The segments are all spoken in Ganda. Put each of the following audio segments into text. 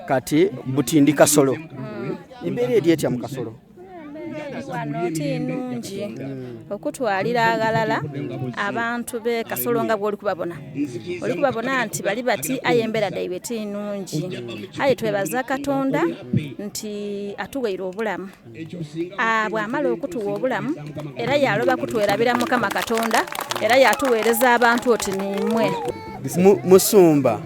kati Butindi Kasolo embeera eri etya mu Kasolo wano tinungi okutwalira agalala abantu be Kasolo nga bw'oli kubabona nti bali bati aye embeera daibwe tinungi aye twebaza Katonda nti atuweire obulamu bw'amala okutuwa obulamu era yaloba kutwerabira Mukama Katonda era yatuweereza abantu oti nimwe Musumba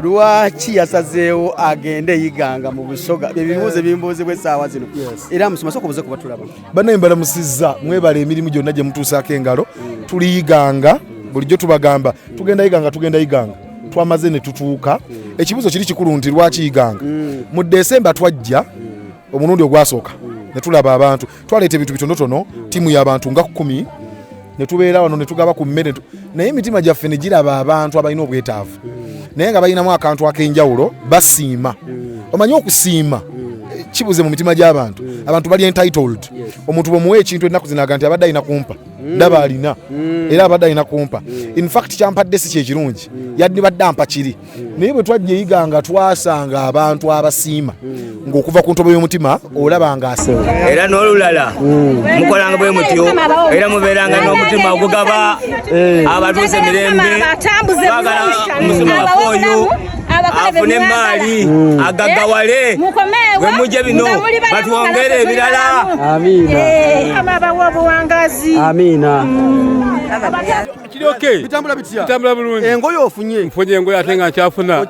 lwaki yasazeewo agende yiganga mu Busoga ebibuuzo bimbuuzibwa essaawa zino era Musumba sokobuze kuba tulaba bannaye mbalamusizza mwebala emirimu gyonna gye mutuusaako engalo tuliyiganga bulijjo tubagamba tugenda yiganga twamaze ne tutuuka ekibuuzo kiri kikulu nti lwaki yiganga mu Desemba twajja omulundi ogwasooka ne tulaba abantu twaleeta ebintu bitonotono tiimu y'abantu nga 10 ne tubeera wano ne tugaba ku mmere naye emitima gyaffe ne giraba abantu abalina obwetaavu naye nga balinamu akantu ak'enjawulo basiima omanyi okusiima kibuze mu mitima gy'abantu abantu bali entitled omuntu bwemuwa ekintu ennaku zinaga nti abadde alina kumpa ndaba alina era abadde alina kumpa in fact kyampadde si kyekirungi yadibadde ampa kiri naye bwe twajja eyiganga twasanga abantu abasiima ng'okuva ku ntobo y'omutima olaba nga asewa era n'olulala mukolanga bwe mutyo era mubeeranga n'omutima ogugaba abatuuze emirembe bagala omusima wafooyo afune emaali agaggawale bwe mujje bino batwongere ebirala Kiroke bitambula bitya bitambula bulungi engoye ofunye mfunye engoye ate nga nkyafuna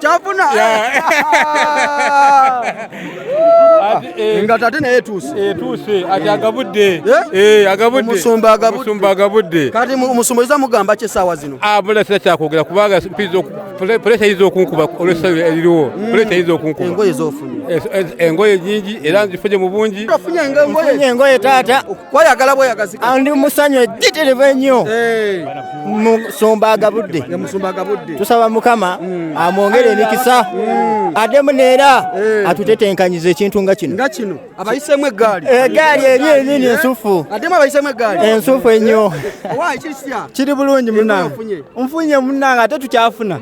nga tate naye tuuse ati agabudde agabudde Omusumba agabudde kati Omusumba iza mugamba kye saawa zino abula sira kyakwogera kubanga pressure yizo okunkuba olw'essaawa eririwo pressure yizo okunkuba engoye z'ofunye engoye nyingi era nzifunye mu bungi Mfunye engoye taata kwayagala bweyagazika andi musanyu ejjitirivu ennyo Musumba agabudde tusaba Mukama amwongere emikisa addemu neera atutetenkanyiza ekintu nga kino abayisemu eggaali eri enyini ensufu addemu abayisemu eggaali ensufu ennyo kiri bulungi munnange nfunye munnange ate tukyafuna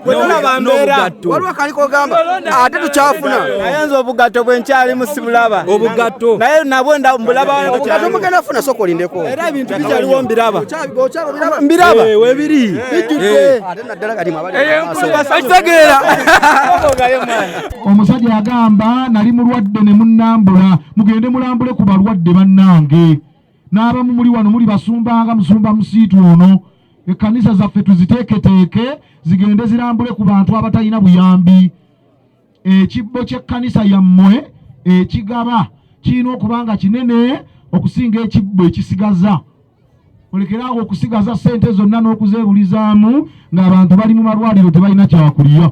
tulaba mbeera waliwo akaliko ogamba ate tukyafuna naye nze obugatto bwe nkyalimu sibulaba naye nabwo mbulaba mugenda funa soko olindeko era ebintu bikyaliwo mbiraba webiri ate naddala kati mwabakitegeera omusajja yagamba nali mulwadde ne munnambula mugende mulambule ku balwadde bannange n'abamu muli wano muli basumbanga musumba musiitu ono ekkanisa zaffe tuziteeketeeke zigende zirambule ku bantu abatalina buyambi ekibbo ky'ekkanisa yammwe ekigaba kirina okubanga kinene okusinga ekibbo ekisigaza olekerawo okusigaza ssente zonna n'okuzeebulizaamu ng'abantu bali mu malwaliro tebalina kyakulya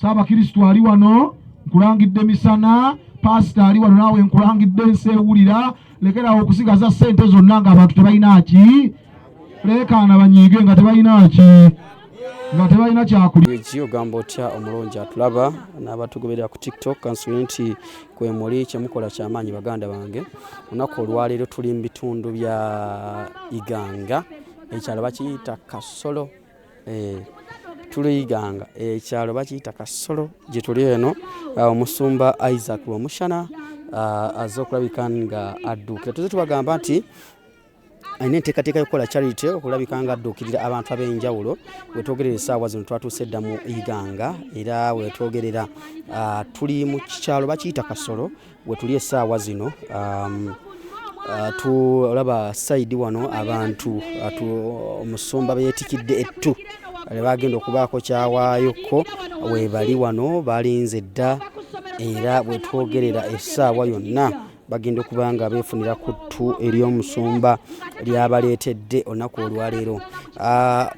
Saabakristu ali wano nkulangidde misana pasita ali wano naawe nkulangidde nseewulira lekerawo okusigaza ssente zonna ng'abantu tebalina ki leekaana banyiige nga tebalina kyakulya ogamba otya omulungi atulaba n'abatugoberera ku TikTok kansuli nti kwe muli kyemukola kyamaanyi baganda bange olunaku olwaleero tuli mu bitundu bya Iganga ekyalo bakiyita Kasolo tuliyiganga ekyalo bakiyita Kasolo gye tuli eno Omusumba Isaac Lwamushana azze okulabika nga adduukira tuze tubagamba nti alina enteekateeka y'okukola charity okulabika nga adduukirira abantu ab'enjawulo wetwogerera essaawa zino twatuuse dda mu Iganga era wetwogerera tuli mu kyalo bakiyita Kasolo wetuli essaawa zino tulaba sayidi wano abantu Omusumba beyetikidde ettu bagenda okubaako kyawaayoko webali wano balinze dda era wetwogerera essaawa yonna bagenda okuba nga beefunira ku ttu ery'Omusumba lyabaleetedde olunaku olwaleero.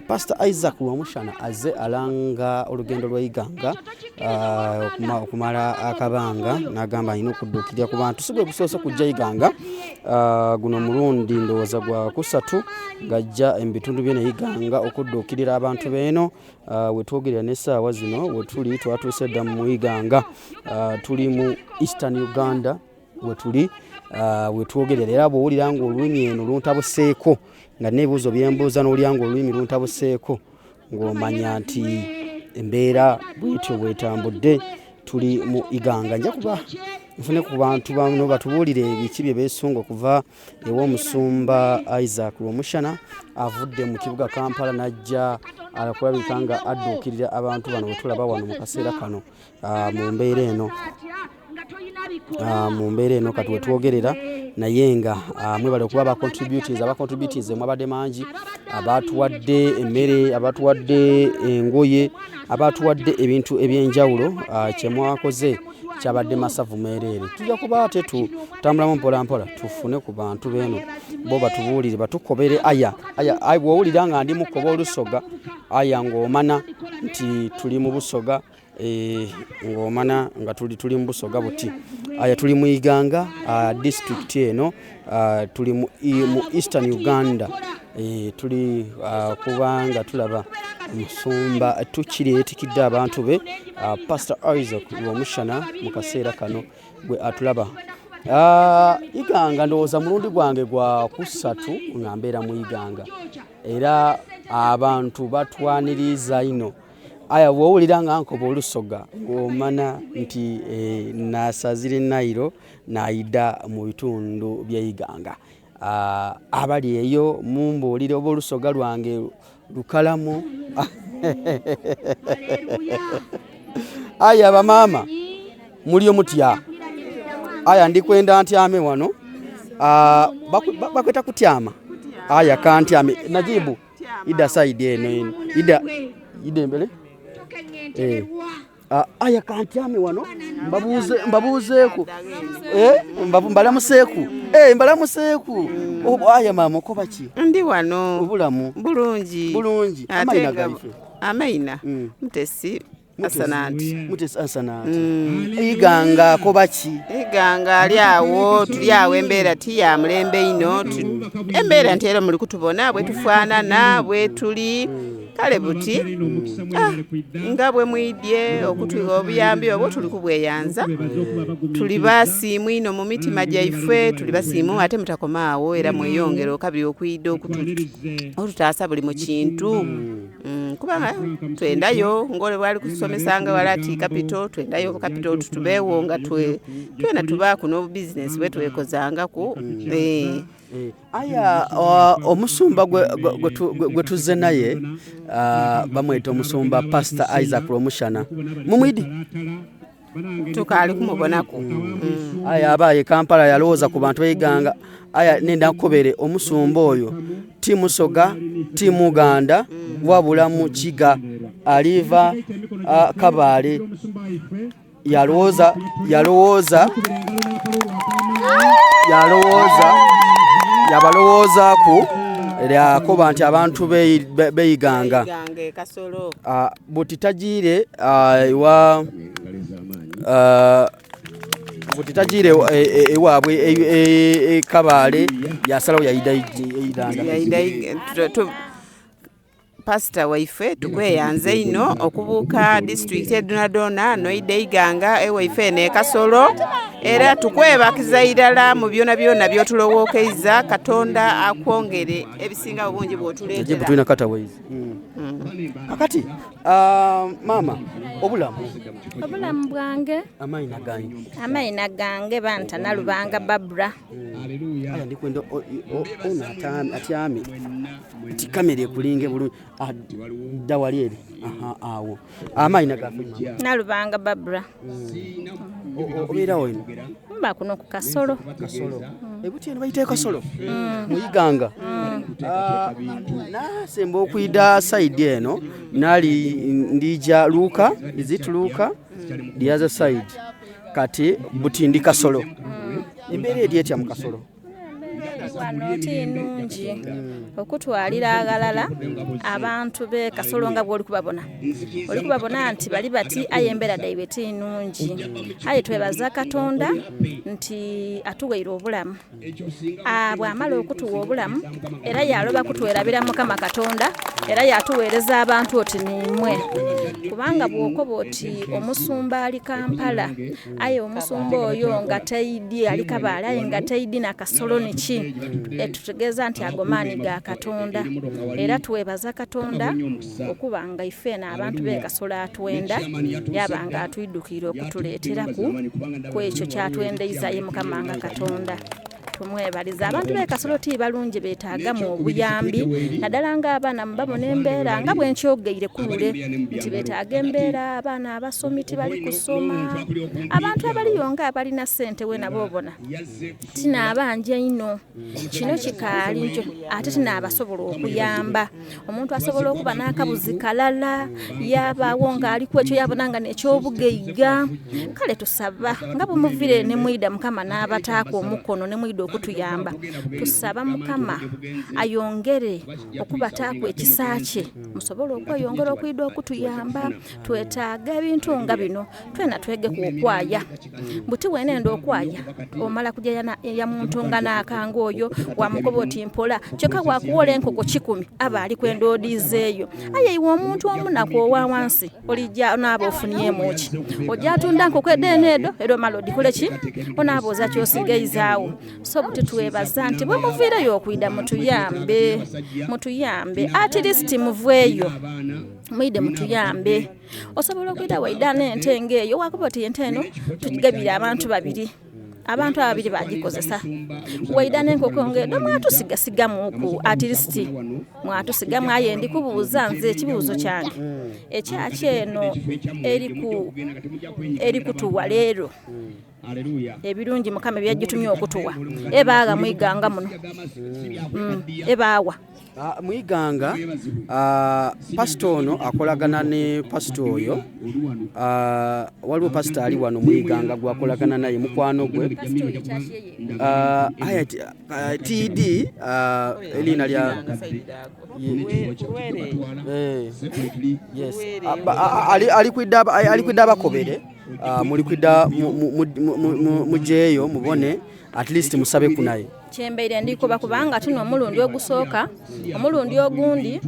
Pastor Isaac Lwamushana azze alanga olugendo lw'Iganga okumala akabanga n'agamba alina okudduukirira ku bantu si bwe busoose kujja Iganga guno mulundi ndowooza gwa kusatu ng'ajja mu bitundu by'eno Iganga okudduukirira abantu beeno wetwogerera n'essaawa zino wetuli twatuuse dda mu Iganga tuli mu Eastern Uganda wetuli wetwogerera era bw'owulira ng'olulimi eno luntabuseeko nga n'ebibuuzo byembuuza n'olya ng'olulimi luntabuseeko ng'omanya nti embeera bwetyo bwetambudde tuli mu iganga. Nja kuba nfune ku bantu bano batubuulire ebiki bye beesunga okuva ew'omusumba Isaac Rwomushana avudde mu kibuga Kampala n'ajja alakulabika nga adduukirira abantu bano bwe tulaba wano mu kaseera kano mu mbeera eno kati wetwogerera naye nga mwebale okuba abacontributors mwabadde mangi, abatuwadde emmere, abatuwadde engoye, abatuwadde ebintu ebyenjawulo. Kyemwakoze kyabadde masavu meereere. Tujja kuba ate tutambulamu mpolampola tufune ku bantu beeno bo batubuulire batukobere. aya bw'owulira nga ndi mu kkoba olusoga aya ng'omana nti tuli mu busoga, ng'omana nga tuli mu busoga buti. Aya tuli mu Iganga district eno, tuli mu Eastern Uganda. Tuli kubanga tulaba omusumba tukiri yeetikidde abantu be Pastor Isaac Rwomushana mu kaseera kano bwe atulaba. Iganga ndowooza mulundi gwange gwa kusatu nga mbeera mu Iganga era abantu batwaniriza ino. Aya bw'owulira nga nkoba olusoga ng'omana nti nasazire Nairo n'ayida mu bitundu bya Iganga. Abali eyo mumbuulire oba olusoga lwange lukalamu. Aya bamaama mulio mutya? Aya ndikwenda ntyame wano. Bakweta kutyama? Aya kantyame. Najibu ida side eno ida mbele. Aya kantyame wano mbabuuzeeku mbalamuseeku mbalamuseeku. Aya maama okoba ki? Ndi wano. Obulamu bulungi. Amaina gaife? Amaina Mutesi Asananti. Mutesi Asananti. Iganga akoba ki? Iganga ali awo, tuli awo embeera ti ya mulembe ino. Embeera nti era muli kutubona bwe tufaanana bwe tuli. Kale buti nga bwe mwidye okutuwa obuyambi obwo tuli kubweyanza. Tuli basiimu ino mu mitima gyaife, tuli basiimu ate mutakomaawo era mweyongera okabiri okwidde okututaasa buli mu kintu. Kubanga twendayo ng'ole bwali kusomesanga wala ati kapito, twendayo ku kapito tutubeewo nga twena tubaaku n'obubizinesi bwe twekozangaku. Aya omusumba gwe tuzze naye bamweta omusumba Pastor Isaac Rwomushana. Mumwidi? Tukaali kumubonako. Aya abaye Kampala yalowooza ku bantu b'Iganga. Aya nenda nkobere omusumba oyo ti Musoga ti Muganda wabula mu Kiga aliva Kabaale. Yalowooza yabalowoozaku lyakoba nti abantu b'Iganga buti tagiire ewaabwe Kabaale yasalawo yayida Pastor waife tukweyanze ino okubuuka district edonadona noyidde Iganga ewaife ne Kasolo era tukwebakiza irala mu byona by'otulowokeiza Katonda akwongere ebisinga obungi bw'otuleetera. Tulina katawayizi. Kakati mama obulamu bwange amaina gange banta Nalubanga Barbara. Aya ndikwenda ono atyame ti kamera ekulinge bulungi dawali eri awo amaina gafe Nalubanga Barbara. Obeera wino mba kuno ku Kasolo. Ebuti eno bayita Kasolo mu Iganga. Nasemba okwida side eno nali ndija Luka, is it Luka? The other side kati buti ndi Kasolo. Embeera eri etya mu Kasolo? Wano tinungi okutwalira agalala abantu be Kasolo nga bw'oli kubabona nti bali bati aye embeera daibwe tinungi. Aye twebaza Katonda nti atuweire obulamu. Bw'amala okutuwa obulamu era yaloba kutwerabira Mukama Katonda era yatuweereza abantu oti nimwe. Kubanga bw'okoba oti omusumba ali Kampala aye omusumba oyo nga tayidi ali Kabaale aye nga tayidi na Kasolo niki tutegeeza nti ago maanyi ga Katonda era twebaza Katonda okuba nga ifeena abantu b'ekasolo atwenda yaba nga atwiddukira okutuleetera ku ekyo kyatwendeiza ye Mukama nga Katonda. Tumwebaliza abantu b'ekasolo ti balungi beetaaga mu obuyambi naddala ng'abaana mubabona embeera nga bwenkyogeire kulule nti beetaaga embeera abaana abasomi tibali kusoma abantu abaliyo nga abalina ssente we nabo obona tinaabanja ennyo kino kikaali nkyo ate tinaabasobola okuyamba omuntu asobola okuba n'akabuzi kalala yabaawo ng'ali ku ekyo yabona nga nekyobugeiga kale tusaba nga bwemuvire ne mwida Mukama n'abataaka omukono ne mwida okutuyamba tusaba Mukama ayongere okubataako ekisa kye musobole okweyongera okwida okutuyamba twetaaga ebintu nga bino twena twege ku okwaya buti wenenda okwaya omala kujja ya muntu nga n'akanga oyo wamugoba oti mpola kyokka wakuwola enkoko 10 aba ali kwendodiza eyo aye iwe omuntu omunaku owa wansi olijja onaaba ofuniemu ki ojja atunda nkoko edeneedo era omala odikole ki onaabuuza kyosigaizaawo so buti twebaza nti bwe muviireyo okwida mutuyambe at least muveeyo mwide mutuyambe osobola okwida waida n'ente ng'eyo wakuba oti ente eno tugigabire abantu babiri bagikozesa waida n'enkoko ng'edo mwatusigasigamuku at least mwatusigamu aye ndikubuuza nze ekibuuzo kyange ekyaki eno eri kutuwa leero ebirungi Mukama byagitumye okutuwa ebaaga mwiganga muno ebaawa mwiganga pasito ono akolagana ne pasito oyo waliwo pasito ali wano mwiganga gwakolagana naye mukwano gwe TD elina lya ali kwidda abakobere muli kwidda mujeeyo mubone at least musabe kunaye kyembeire ndikuba kubanga tuno omulundi ogusooka omulundi ogundi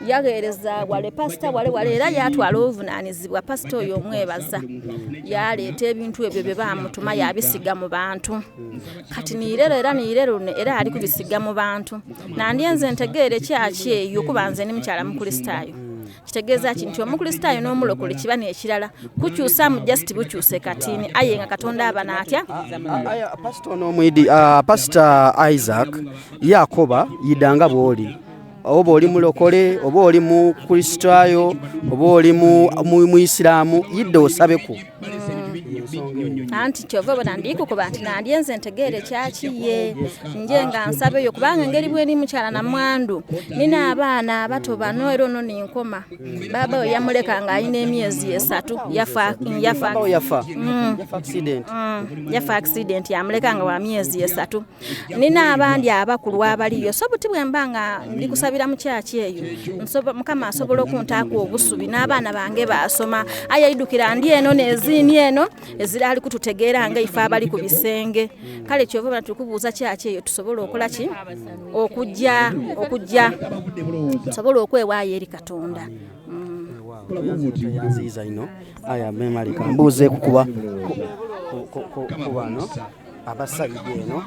yageereza wale pasita wale era yatwala obuvunaanyizibwa pasita oyo omwebaza yaleeta ebintu ebyo bye bamutuma yabisiga mu bantu kati niirero era ali kubisiga mu bantu nandyenze ntegeere kyaki eyo kuba nze ni mukyala mukristaayo kitegeeza nti omukristaayo n'omulokole kiba n'ekirala kukyusa mu just bukyuse katini aye nga Katonda aba n'atya pasita n'omwidi pasita Isaac yakoba yidanga bw'oli oba oli mulokole oba oli mu kristaayo oba oli mu isiraamu yidde osabeku anti kyova bona ndikukuba nti nandyenze ntegeere kyakiye nje nga nsabeyo kubanga engeri bweni mukyala na mwandu nina abaana abato bano era ono ninkoma baba we yamuleka nga alina emyezi 3 yafa accident yamuleka nga wa myezi 3 nina abandi abakulu abaliyo so buti bwemba nga ndikusabira mukyaki eyo Mukama asobola okuntaako obusubi n'abaana bange basoma ayayidukira ndi eno nezini eno ezirali kututegeera nga ife abali ku bisenge kale kyova bana tukubuuza kyaki eyo tusobola okola ki okujja tusobola okwewaayo eri Katonda yanziiza ino aya memalika mbuuze kukuba ku bano abasajja eno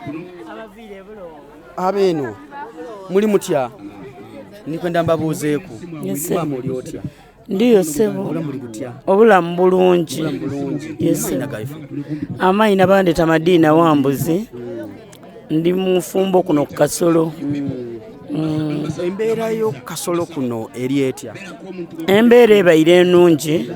abeeno muli mutya nikwenda mbabuuzeeku muli otya ndiyo sebo obulamu bulungi amayi nabandeta Madiina Wambuzi ndi mufumbo kuno ku Kasolo embeera y'okukasolo kuno eri etya embeera ebaire ennungi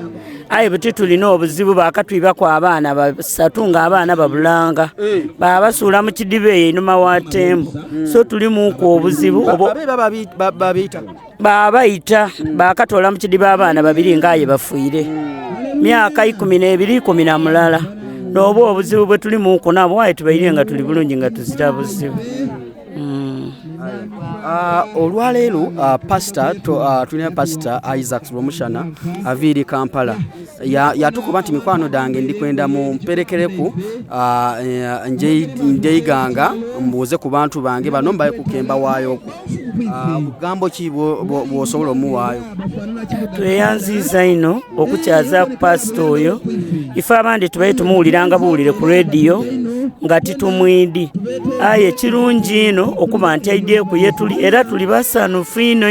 aye buti tulina obuzibu bakatwibaku abaana 3 ng'abaana babulanga babasuula mu kidiba eyo einuma wa Tembo so tulimuku obuzibu babayita bakatoola mu kidiba abaana 2 ng'aye bafuire myaka 12 10 n'oba obuzibu bwe tulimuku nabo aye tubaire nga tuli bulungi nga tuzira buzibu olwaleero pasita tulina pasita Isaac Romushana aviiri Kampala yatukuba nti mikwano dange ndikwenda mumperekereku njeiganga mbuuze ku bantu bange bano mbaye kukemba waayoku bugambo ki bw'osobola omuwaayo tweyanziiza ino okukyaza ku pasita oyo ife abandi tubaye tumuwuliranga buwulire ku rediyo nga titumwidi aye kirungi ino okuba nti aideeku yetuli era tuli basanufu ino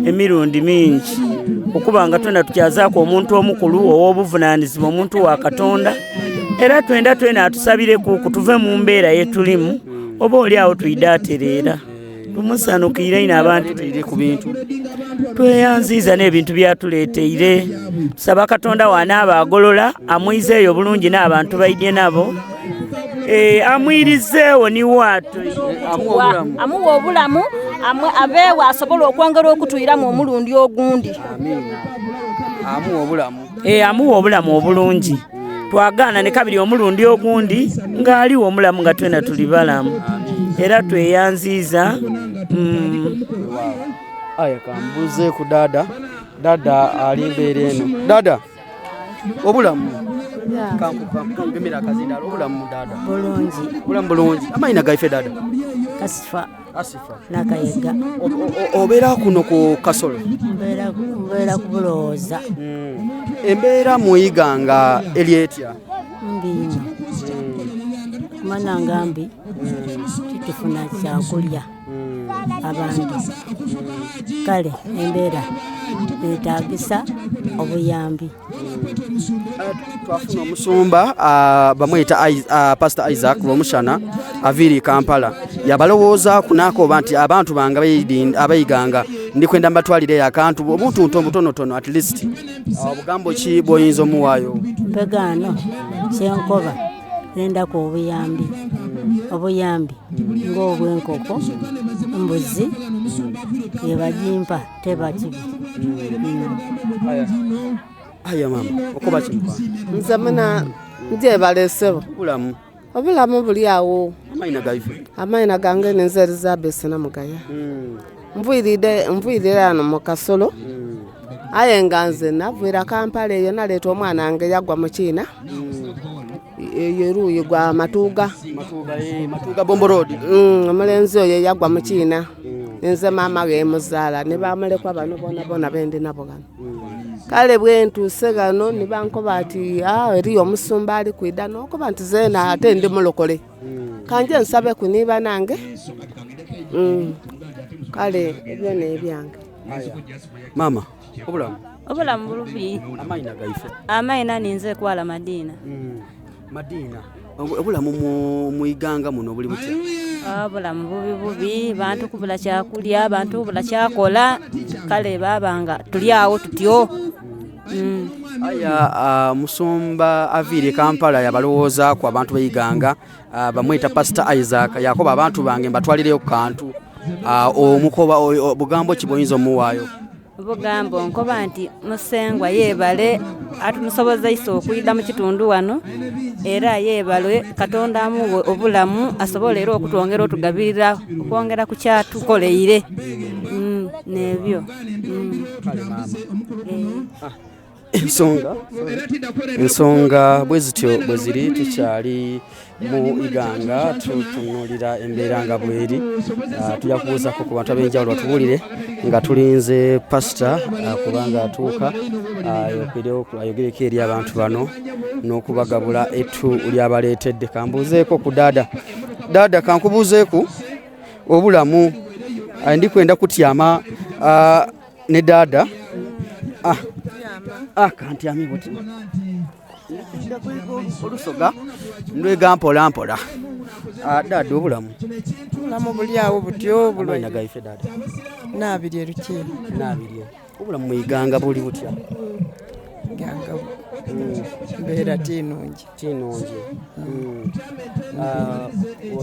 emirundi mingi okuba nga twena tukyazaako omuntu omukulu ow'obuvunaanyizibwa omuntu wa Katonda era twena atusabireku kutuve mu mbeera yetulimu oba oli awo tuidaaterera tumusanukire ino abantu ku bintu tweyanziiza n'ebintu byatuleeteire tusaba Katonda wanaaba agolola amwizeeyo bulungi n'abantu baidye nabo amwirizeewo ni waato amuwa obulamu abeewo asobola okwongera okutuyiramu omulundi ogundi amuwa obulamu obulungi twagaana ne kabiri omulundi ogundi ng'aliwo omulamu nga twena tuli balamu era tweyanziiza aya kambuze ku dada ali mbeera eno dada obulamu kampimira akazindalo obulamu dada bulungi amayina gaife dada Asifa nakayega obeera kuno ku Kasolo mbeera kubulooza embeera muyiganga eryetya mbino kumana ngambi titufuna kyakulya abantu kale embeera neetagisa obuyambi twafuna omusumba bamwita Pastor Isaac Bomushana aviri Kampala yabalowooza kunaako nti abantu bange abayiganga ndikwenda mbatwalire akantu obuntu obutonotono at least obugambo ki bwoyinza omuwaayo mpegano kyenkoba nendako obuyambi ng'obwenkoko mbuzi yebajimpa tebakibi aya mama okuba kimpa nze muna njebalesebo obulamu buli awo amayina gange nenze Elizabeth Namugaya nvuyirire ano mu Kasolo aye nga nze navuyira Kampala eyo naleeta omwana wange yagwa mu Kiina yeruye gwa Matuga Bombo Road omulenzi oyo yagwa mu Kiina nze maama we muzaala ne bamulekwa bano bona bendi nabo gano kale bwentuuse gano ne bankoba ati eriyo omusumba ali kwida n'okuba nti zeena ate ndi mulokole kanje nsabe kuniiba nange kale ebyo n'ebyange mama obulamu bulubi amayina gaife amayina ninze kwala Madina obulamu muyiganga muno buli butya obulamu bubi bantu kubula kyakulya bantu kubula kyakola kale babanga tuli awo tutyo aya musumba aviri Kampala yabalowooza ku abantu bayiganga bamwita Pastor Isaac yakoba abantu bange mbatwalireyo ku kantu omukoba bugambo kiboyinza omuwaayo bugambo nkoba nti musengwa yebale atumusoboza iso okuyida mu kitundu wano era yebale Katonda amuwe obulamu asobole era okutwongera otugabirira okwongera ku kyatukoleire nebyo ensonga bwezityo bweziri tukyali mu iganga tutunulira embeera nga bweri tujja kubuuzako ku bantu ab'enjawulo batubuulire nga tulinze pasita kubanga atuuka ayogereko eri abantu bano n'okubagabula ettu lyabaleetedde. Kambuuzeeko ku dada kankubuuzeeku obulamu ndikwenda kutyama ne dada kantyami buti olusoga ndwega mpola mpola. Dada obulamu buli awo butyo amayina gaife dada nabirye lukyero nabirye obulamu mwiganga buli butya ganga mbeera tinungi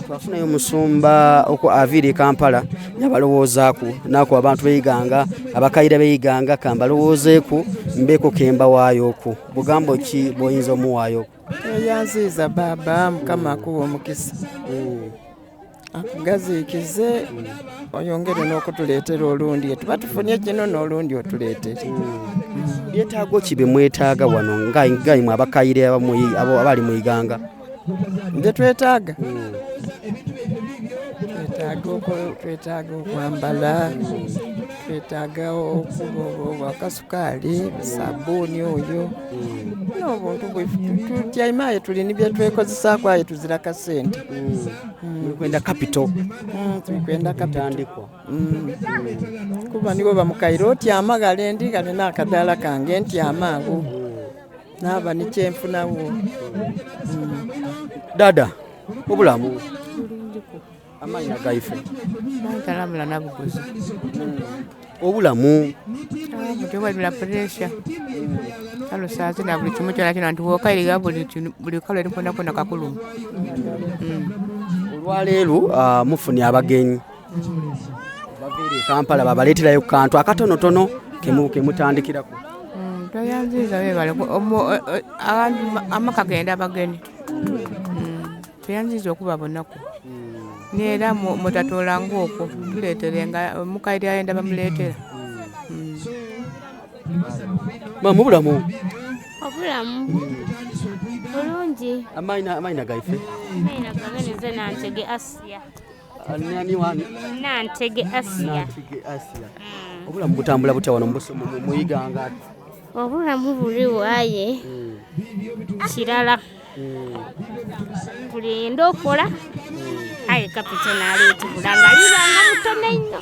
twafunayo omusumba aviri Kampala yabalowoozaku naku abantu beyiganga abakaire beyiganga kambalowoozeeku mbeeko kemba waayoku bugambo ki bwoyinza omuwaayoku? eyanziiza baba mukama akuwa omukisa akugaziikize oyongere n'okutuleetera olundi tuba tufunye kino n'olundi otuleetere. Byetaago ki bye mwetaaga wano ngaimwe abakaire abali muyiganga? Nje twetaaga twetaaga okwambala, twetaaga okuba akasukaali sabbuuni oyo n'obuntu bwefu tutyaimaye tulina bye twekozesaako aye tuzira kasente kwenda capital tulikwenda kapitandikwa kuba nibo bamukaire otyama galendi kale n'akadaala kange ntyama ago naaba nikyenfunawo dada obulamu amannya gaife ntalambula nabuguzi obulamu mutubalira puresha alusaazi na buli kimu kyona kyona nti wokairiga buli kalo eriponakona kakulumu olwaleero mufunye abagenyi baviire Kampala babaleeterayo ku kantu akatonotono kemutandikirako toyanziza webale amaka genda abagenyi toyanziza okubabonako neera mutatolanga okwo tuleeterenga omukaire ayenda bamuleetera mama obulamu bulungi amaina gaife maina gabenize nantege Asia nani wani nantege Asia obulamu butambula butya wano muyiganga obulamu buliwo aye kirala tulinda okola aye kapito naleeti bulanga libanga mutono nnyo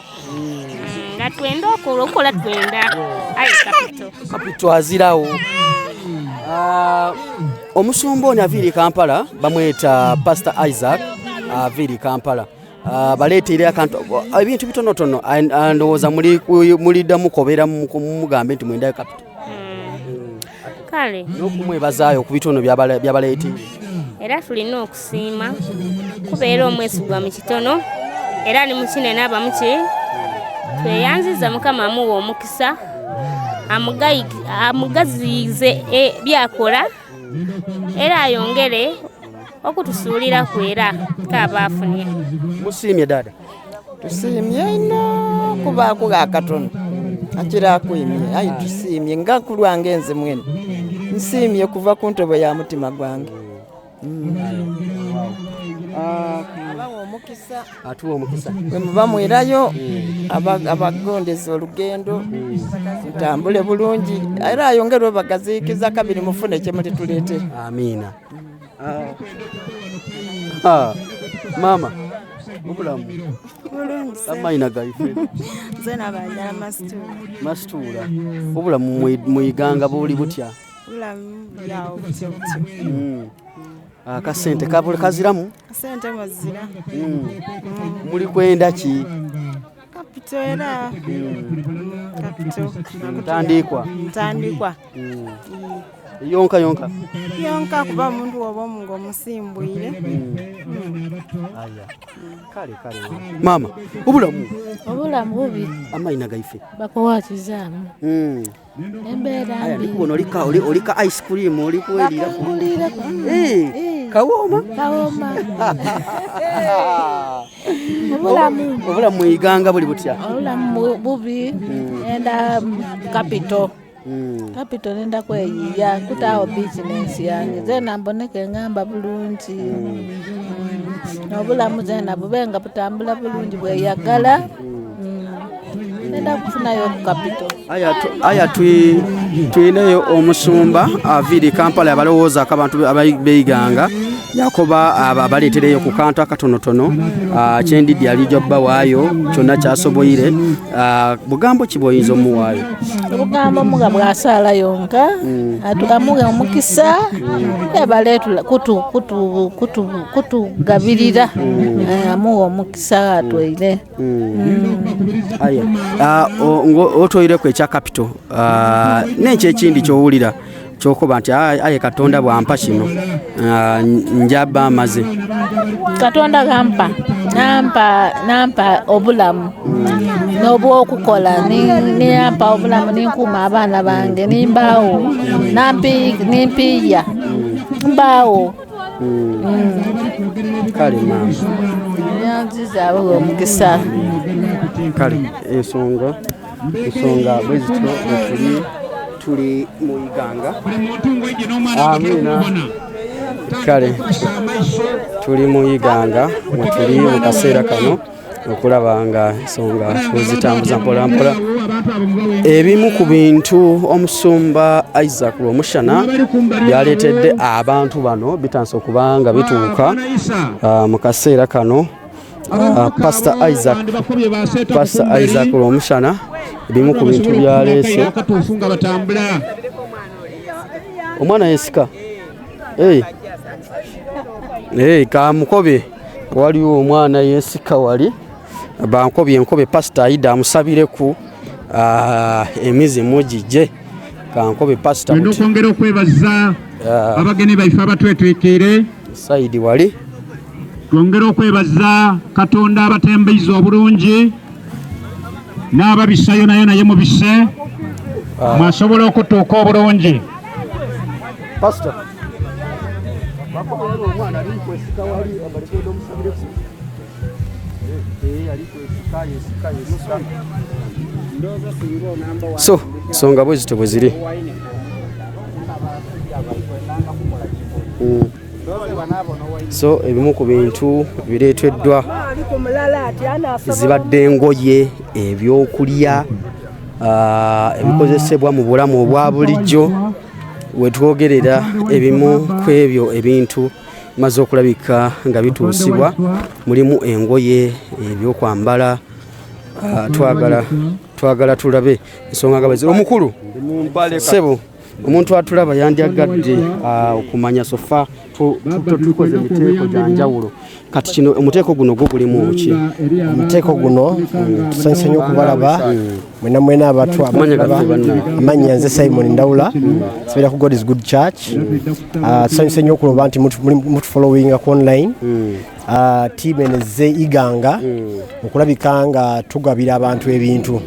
nga twenda okola twenda aye kapito azirawo omusumba ono aviiri Kampala bamweta Pastor Isaac aviiri Kampala baleeteire akantu ebintu bitonotono ndowooza muliddamu kobera mumugambe nti mwendayo kapito kale n'okumwebazaayo ku bitono byabaleeteire era tulina okusiima kubeera omwesigwa mu kitono era ni mukinene abamuki tweyanziza mukama amuwa omukisa amugaziize byakola era ayongere okutusuulira kwera kabaafunye musiimye dada tusiimye ino kubaako akatono akirakwimye ayi tusiimye nga kulwange enze mwene nsiimye kuva ku ntobo ya mutima gwange atuwa omukisa bwe muba mwerayo abagondeza olugendo ntambule bulungi era ayongere obagaziikiza kabiri mufune kye mulituleetera amiina mama obulamu amaina gaife zena bajala masituula obulamu muyiganga buli butya bulamu yawo butyo akasente kabule kaziramu kasente mazira muli kwenda ki kapito era kapito ntandikwa yonka kuba mundu woba omungo musimbwire kale mama obulamu bubi amaina gaife bakowakizaamu embeera aya ndikubona olika ice cream olikuwerira kawoma obulamu muyiganga buli butya obulamu bubi enda kapito nenda kweyiya kutaawo bizinesi yange zena mboneke ngamba bulungi n'obulamu zena bubenga butambula bulungi bweyagala nenda kufunayo kapito aya tuyineyo omusumba aviiri Kampala abalowoozaako abantu abeyiganga yakoba abaleetereyo ku kantu akatonotono kyendidi alijja bba waayo kyonna kyasoboire bugambo ki bw'oyinza omuwaayo obugambo muga bwasaala yonka atukamuge omukisa ebaleetula kutugabirira amuwa omukisa atwaire otoireku ekya kapito nekyo ekindi kyowulira kyokuba nti aye Katonda bwampa kino njaba amaze Katonda nampa obulamu n'obwokukola nampa obulamu ninkuuma abaana bange nimbaawo nimpiiya mbaawo kale mama yanzizaawo omukisa kale ensonga bwezityo tuli muyiganga amina kale tuli muyiganga mwetuli mu kaseera kano okulaba nga ensonga tuzitambuza mpola mpola. Ebimu ku bintu omusumba Isaac Lwomushana byaleetedde abantu bano bitansa okuba nga bituuka mu kaseera kano. Pastor Isaac Lwomushana ebimu ku bintu byaleese. Omwana yesika kamukobe waliwo omwana yesika wali bankobye enkobe Pastor Aida amusabireku emizimu gije kankobe Pastor okwongera okwebaza abageni baife abatwetwekere Saidi wali twongera okwebaza Katonda abatembeyiza obulungi n'ababisayo naye mubise mwasobola okutuuka obulungi. Pastor so songa bwe zito bwe ziri. So ebimu ku bintu bireeteddwa zibadde engoye, ebyokulya, ebikozesebwa mu bulamu obwa bulijjo. Wetwogerera ebimu ku ebyo ebintu maze okulabika nga bituusibwa mulimu engoye, ebyokwambala. Twagala tulabe ensonga nga bweziri. Omukulu Ssebo, omuntu atulaba yandyagadde okumanya sofa tukoze emiteeko gya njawulo. Kati kino omuteeko guno gwo gulimu ki? Omuteeko guno tusanyusa nnyo okubalaba mwena abantu amannya nze Simon Ndawula sibeera ku God is Good Church. Tusanyusa nnyo okulaba nti mutufollowinga ku online. Tiimu enezze iganga okulabika nga tugabira abantu ebintu.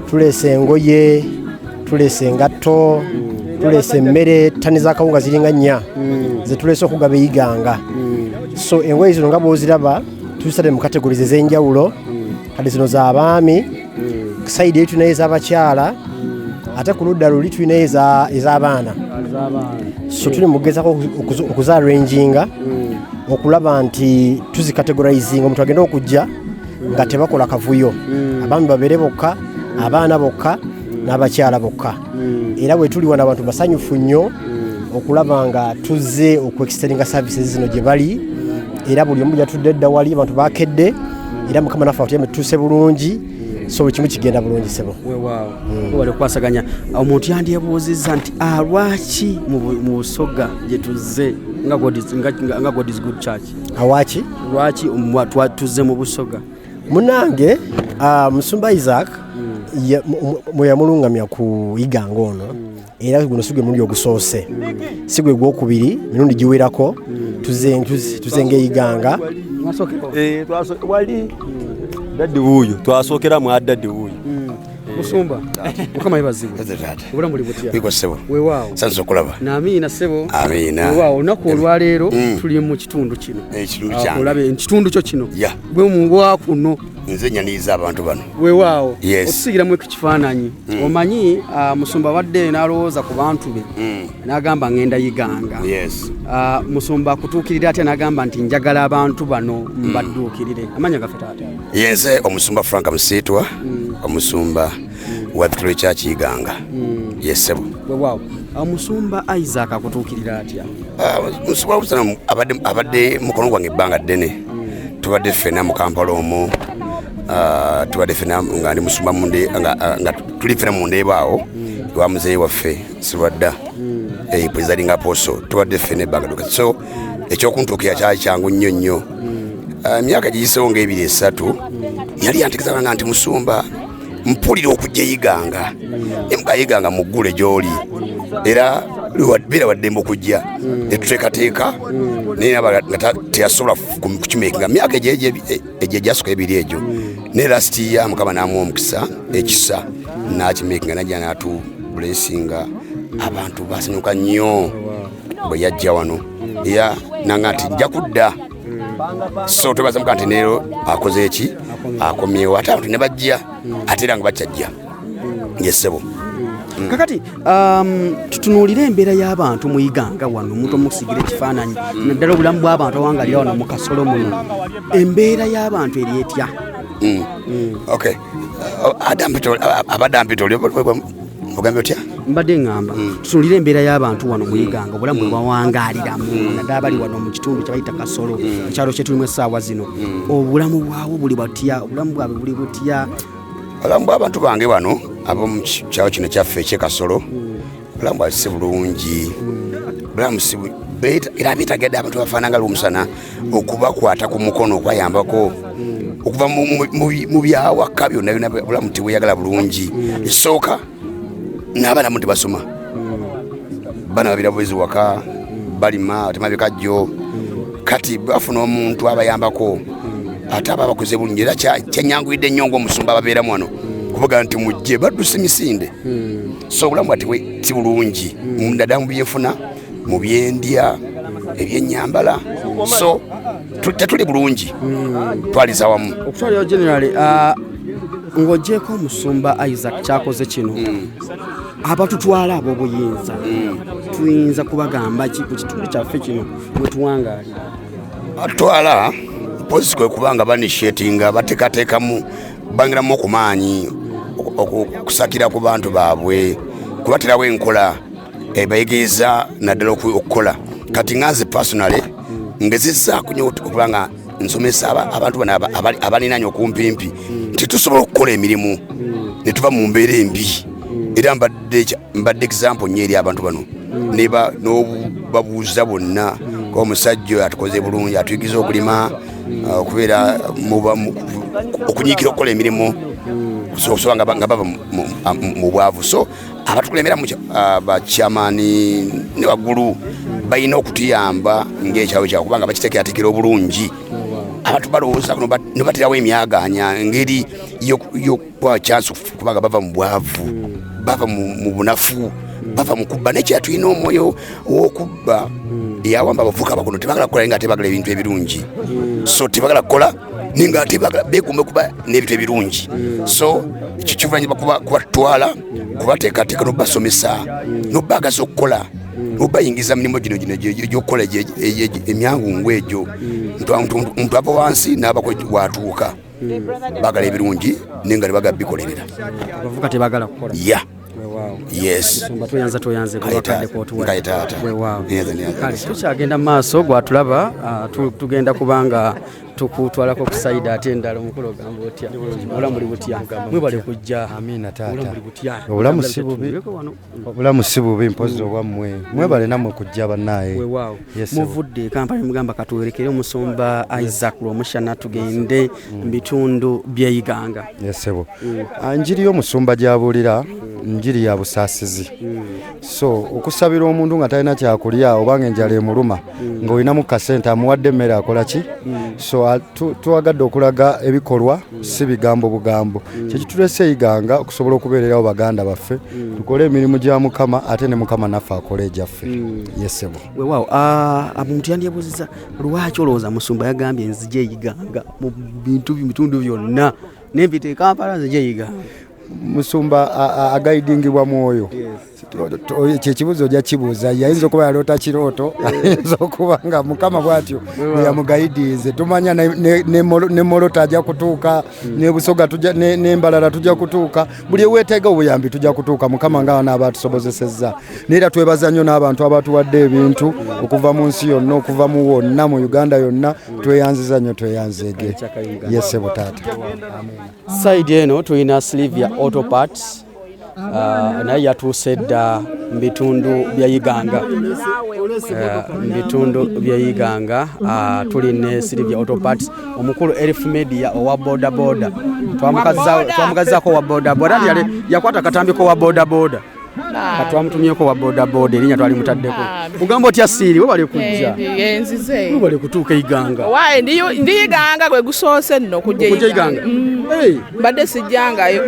Tuleese engoye, tuleese engatto, tuleese emmere, ttani z'akawunga ziringa 4 ze tuleese okugaba iganga. So engoye zino nga bw'oziraba tuzisale mu kategorize ez'enjawulo. Kati zino z'abaami, sayidi eyo tulinayo ez'abakyala, ate ku ludda luli tulinayo ez'abaana. So tuli mu kugezaako okuzarranginga okulaba nti tuzikategorizinga omuntu agenda okujja nga tebakola kavuyo. Abaami babeere bokka, abaana bokka n'abakyala bokka. Era bwe tuli wano abantu basanyufu nnyo okulaba nga tuzze okuextendinga services zino gye bali. Era buli omu yatudde edda wali abantu bakedde era Mukama naffe atuyambe tutuuse bulungi. So kimu kigenda bulungi Ssebo. Weewaawo wali okwasaganya omuntu yandyebuuzizza nti lwaki mu Busoga gye tuzze nga God is Good Church awaki lwaki tuzze mu Busoga? Munange Musumba Isaac mwe yamulungamya ku iganga ono era guno sigwe mulundi ogusoose sigwe gwokubiri mirundi giwerako tuzenga iganga wali daddi wuuyo twasokera mu adaddi wuuyo Musumba Mukama yebazibwe obulamu buli butya? Biko Ssebo. Weewaawo sanso kulaba. Namiina Ssebo. Amiina. Weewaawo olunaku olwaleero tuli mu kitundu kino. Ekitundu kyange. Olabe ekitundu kyo kino. Ya. Bwe mubwa kuno. Nze nyaniiza abantu bano. Weewaawo. Yes. Otusigiramu ekifaananyi. Omanyi Musumba badde n'alowooza ku bantu be. N'agamba ngenda yiganga. Yes. Musumba akutuukirira ate n'agamba nti njagala abantu bano mbadduukirire. Amanya gaffe taata. Yes, Omusumba Frank Musiitwa. Omusumba wa Victory Church iganga. Yes, Ssebo. Weewaawo. Omusumba Isaac akutuukirira atya? Musumba busana abadde mukono gwange ebbanga ddene. Tubadde ffenna mu Kampala omwo. Tubadde ffenna nga ndi musumba munde nga tuli ffenna mu ndeeba awo wa muzeeyi waffe Sirwadda. Presiding Apostle tubadde ffenna ebbanga ddene. So ekyokuntuukira kyali kyangu nnyo nnyo. Emyaka giyiseewo nga 2-3 yali yantegeeza nga nti Musumba mpulira okujja yiganga emugayiganga mu ggule gy'oli era beera waddembe okujja netuteekateeka naye nga teyasobola kukimeekinga myaka egyo egyasooka 2 egyo ne last year Mukama n'amuwa omukisa ekisa n'akimeekinga najja n'atu blessinga abantu basanyuka nnyo bwe yajja wano era nanga nti nja kudda. So twebaza Mukama nti neero akoze eki akomyewo ate abantu ne bajja ate era nga bakyajja. Yes, Ssebo. kakati tutunuulire embeera y'abantu mu Iganga wano omuntu omukusigira ekifaananyi naddala obulamu bw'abantu awangalira wano mu Kasolo muno embeera y'abantu eri etya? Okay, abadampito ogambe otya? Mbadde ngamba tutunuulire embeera y'abantu wano mu Iganga obulamu bwe bawangaaliramu naddala bali wano mu kitundu kye bayita Kasolo ekyalo kye tulimu essaawa zino obulamu bwabwe buli butya? Obulamu bwabwe buli butya? Obulamu bw'abantu bange wano ab'omu kyalo kino kyaffe eky'e Kasolo obulamu bwabwe si bulungi, obulamu si era beetagidde abantu bafaananga lw'omusana okubakwata ku mukono okbayambako okuva mu byawaka byonna byonna obulamu tebweyagala bulungi. Ekisooka n'abaana mu tebasoma, baana babira bwezi waka balima atema bikajjo, kati bafuna omuntu abayambako ate aba bakoze bulungi. Era kyanyanguyidde nnyo ng'omusumba ababeeramu wano kuvuga nti mujje badduse emisinde. So obulamu bwatwe si bulungi naddala mu byenfuna, mu byendya, ebyennyambala, so tetuli bulungi twaliza wamu. Okutwalira generally ng'oggyeko omusumba Isaac kyakoze kino abatutwala ab'obuyinza tuyinza kubagamba ki ku kitundu kyaffe kino mwe tuwangaalira? Atwala mpozi kwe kubanga banishetinga bateekateekamu bangiramu okumaanyi okusakira ku bantu baabwe kubaterawo enkola ebayigiriza naddala okukola. Kati ngaze personally ngezizzaako nnyo okubanga nsomesa abantu bano abalinaanye okumpimpi tetusobola okukola emirimu ne tuva mu mbeera embi. Era mbadde example nnyo eri abantu bano n'obabuuza bonna omusajja atukoze bulungi atuyigiriza okulima okubeera okunyiikira okukola emirimu osobola nga bava mu bwavu. So abatukulembera bakyamaani ne waggulu balina okutuyamba ng'ekyawe kyabwe kubanga bakiteekerateekera obulungi. Abantu balowooza ne baterawo emyaganya engeri y'okuwa chance kubanga bava mu bwavu, bava mu bunafu, bava mu kubba. Nekya tulina omwoyo w'okubba yawamba abavuka bakono tebagala kukola nga tebagala ebintu ebirungi, so tebagala kukola ninga tebagala beekume kuba n'ebintu ebirungi. So kikivanyuma kubatwala kubateekateeka n'obasomesa n'obagaza okukola n'obayingiza mirimu gino gy'okukola emyangungu egyo. Omuntu ava wansi n'abako watuuka bagala ebirungi ninga tebaga bikolerera abavuka tebagala kukola. Yes. Tuyanze tukyagenda mu maaso gwatulaba tugenda kubanga tukutwalako ku sayidi ate endala omukulu ogamba otya obulamu buli butya? Mwebale kujja. Amina taata. Obulamu si bubi mpozi obwammwe mwebale nammwe kujja bannaaye. Muvudde Kampala mugamba katuwerekere omusumba Isaac Lwomushana tugende mu bitundu by'e Iganga. Yesebo njiri y'omusumba gy'abuulira njiri ya busaasizi. So okusabira omuntu nga talina kyakulya obanga enjala emuluma ng'olinamu kasente amuwadde emmere akola ki? So tuwagadde okulaga ebikolwa si bigambo bugambo. Kyekitulese Iganga okusobola okubeererawo baganda baffe tukole emirimu gya Mukama ate ne Mukama naffe akole egyaffe. Yesebo. Weewaawo omuntu yandyebuuziza lwaki olowooza musumba yagambye nzije Iganga mu bitundu byonna n'empita e Kampala nzije Iganga? Musumba agaidingibwa mwoyo. Kyekibuuzo ojja kibuuza yayinza okuba yaloota kirooto ayinza okuba nga Mukama bw'atyo yamugaidinze. Tumanya ne Molota ajja kutuuka ne Busoga n'embalala tujja kutuuka, buli eweeteega obuyambi tujja kutuuka Mukama nga n'aba atusobozesezza. Neera twebaza nnyo n'abantu abatuwadde ebintu okuva mu nsi yonna okuva mu wonna mu Uganda yonna tweyanziza nnyo tweyanzeege. Yesebo taata. Sayidi eno tulina Sylvia Auto Parts naye yatuuse dda mu bitundu bya Iganga. Mu bitundu bya Iganga tuline Sylvia Auto Parts omukulu Elf Media owa boda boda twamugazaako wa boda boda yakwata katambiko wa boda boda katwamutumyeko wa boda boda erinnya twali mutaddeko. Ugamba otya Siri we bali kujja yenzize we bali kutuuka Iganga? Wae ndi Iganga gwe gusoose nno kujja Iganga. Mbadde sijjangayo.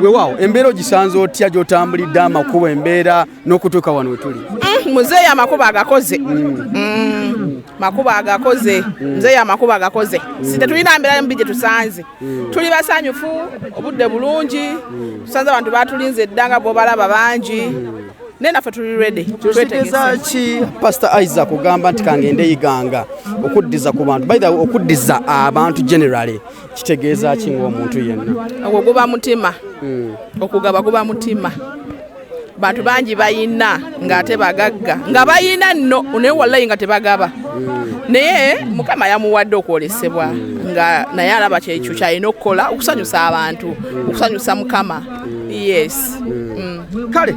Weewaawo embeera ogisanze otya gy'otambulidde amakubo embeera n'okutuuka wano we tuli? muzeeyi amakubo agakoze makubo agakoze muzeeyi amakubo agakoze si tetulina mbeera mbi gye tusanze tuli basanyufu obudde bulungi tusanze abantu batulinze eddanga bw'obalaba bangi naye naffe tuli ready tutegeeza ki Pastor Isaac ogamba nti kangende yiganga okuddiza ku bantu by the way okuddiza abantu generally kitegeeza ki ng'omuntu yenna ogwo guba mutima okugaba guba mutima bantu bangi bayina ng'ate bagagga nga bayina nno naye wallahi nga tebagaba naye mukama yamuwadde okwolesebwa nga naye alaba kyekyo kyalina okukola okusanyusa abantu okusanyusa mukama yes kale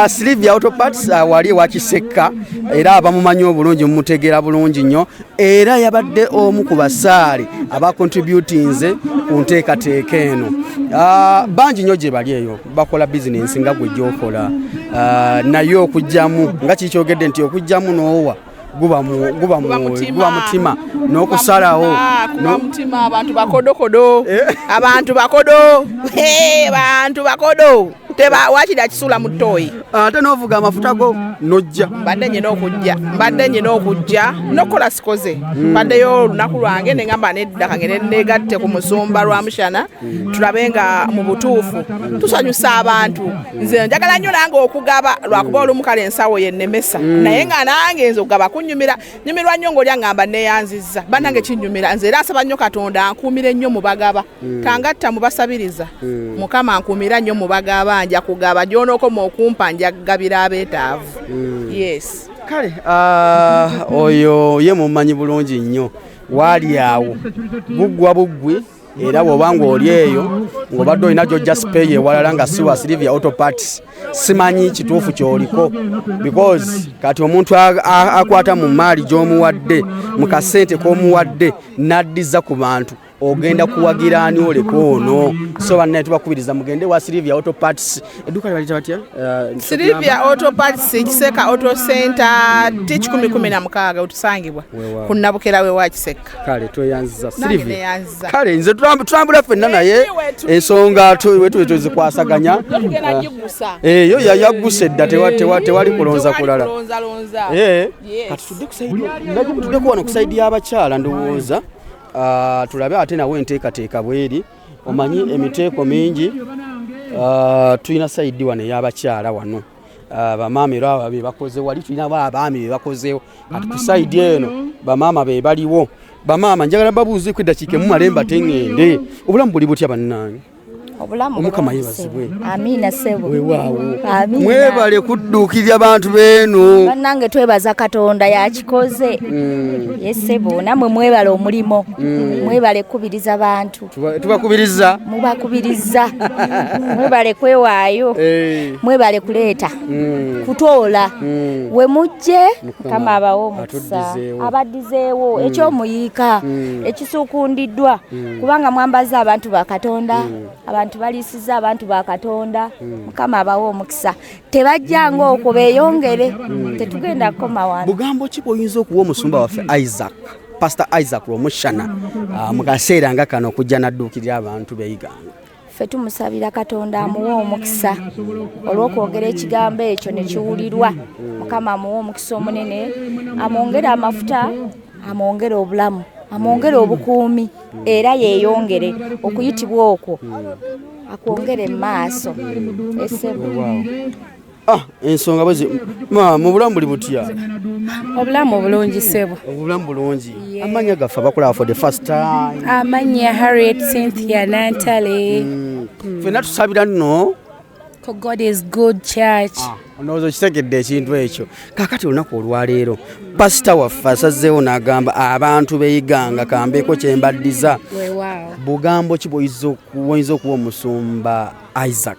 Sylvia Autoparts wali wakisekka era abamumanyi obulungi mumutegeera bulungi nnyo era yabadde omu ku basaali abacontributinze ku nteekateeka eno bangi nnyo gye bali eyo bakola bizinensi nga gwe gy'okola naye okujjamu nga kikyogedde nti okujjamu n'owa guba mutima n'okusalawo mutima abantu bakodokodo abantu bakodo wakiri akisula mu ttooyi ate n'ovuga amafuta go nojja mbadde nyina okujja nokukola sikoze mbaddeyo olunaku lwange neŋŋamba nedda kagende neegatte ku musumba lwa mushana tulabe nga mu butuufu tusanyusa abantu nze njagala nnyo nange okugaba lwakuba olumu kale ensawo yennemesa naye nga nange nze okugaba nyumirwa nnyo ng'olya ŋŋamba neeyanzizza bannange kinyumira nze era nsaba nnyo Katonda ankuumire nnyo mu bagaba kangatta mubasabiriza mukama ankuumira nnyo mu bagaba nja kugaba gy'onookoma okumpa nja kugabira abeetaavu yes kale oyo ye mumanyi bulungi nnyo waali awo buggwa buggwi era bw'obanga oli eyo ng'obadde olina gy'ojja sipeeyi ewalala nga siwa Sylvia Autoparts simanyi kituufu kyoliko because kati omuntu akwata mu maali gy'omuwadde mu kasente k'omuwadde n'addiza ku bantu ogenda kuwagira ani oleko ono so bannaye tubakubiriza mugende wa Sylvia Autoparts edduuka libalita batya Sylvia Autoparts Kiseka Auto Center Teach 1016 otusangibwa ku Nabukera we wa Kiseka kale tweyanziza Sylvia kale nze tulambula ffenna naye ensonga tuzikwasaganya yo yagguse dda tewali kulonza kulala kati tudde kuwano ku saidi y'abakyala ndowooza tulabe ate nawe enteekateeka bweri omanyi emiteeko mingi tulina saidi wano ey'abakyala wano bamaama era abo bebakoze wali tulina abaami bebakozeewo kati ku saidi eno bamaama be baliwo bamaama njagala babuuze ku eddakiika mumalemba teŋŋende obulamu buli butya bannange omukama yebazibwe amina sebo weewaawo mwebale kudduukirira abantu beenu bannange twebaza Katonda yakikoze yesebo namwe mwebale omulimo mwebale kubiriza bantu tubakubiriza mubakubiriza mwebale kwewaayo mwebale kuleeta kutoola we mujje kama abawo omukisa abaddizeewo ekyomuyiika ekisuukundiddwa kubanga mwambaza abantu ba Katonda abantu balisiza abantu ba Katonda mukama abawo omukisa tebajjanga okwo beeyongere tetugenda kukoma wano bugambo ki bw'oyinza okuwa omusumba waffe Isaac Pastor Isaac Romushana mu kaseera nga kano okujja n'adduukirira abantu beeyiganga ffe tumusabira Katonda amuwa omukisa olw'okwogera ekigambo ekyo ne kiwulirwa mukama amuwa omukisa omunene amwongere amafuta amwongere obulamu amwongere obukuumi era yeeyongere okuyitibwa okwo akwongere mu maaso esebo ensonga bwezi mu bulamu buli butya obulamu bulungi sebo obulamu bulungi amanya gaffe abakulaba for the first time amanya Harriet Cynthia Nantale ffenna tusabira nno God is good church onooza okitegedde ekintu ekyo kaakati olunaku olwaleero pasita waffe asazeewo n'agamba abantu beeyiganga kambeeko kyembaddiza bugambo ki bwoyinza okuwa omusumba Isaac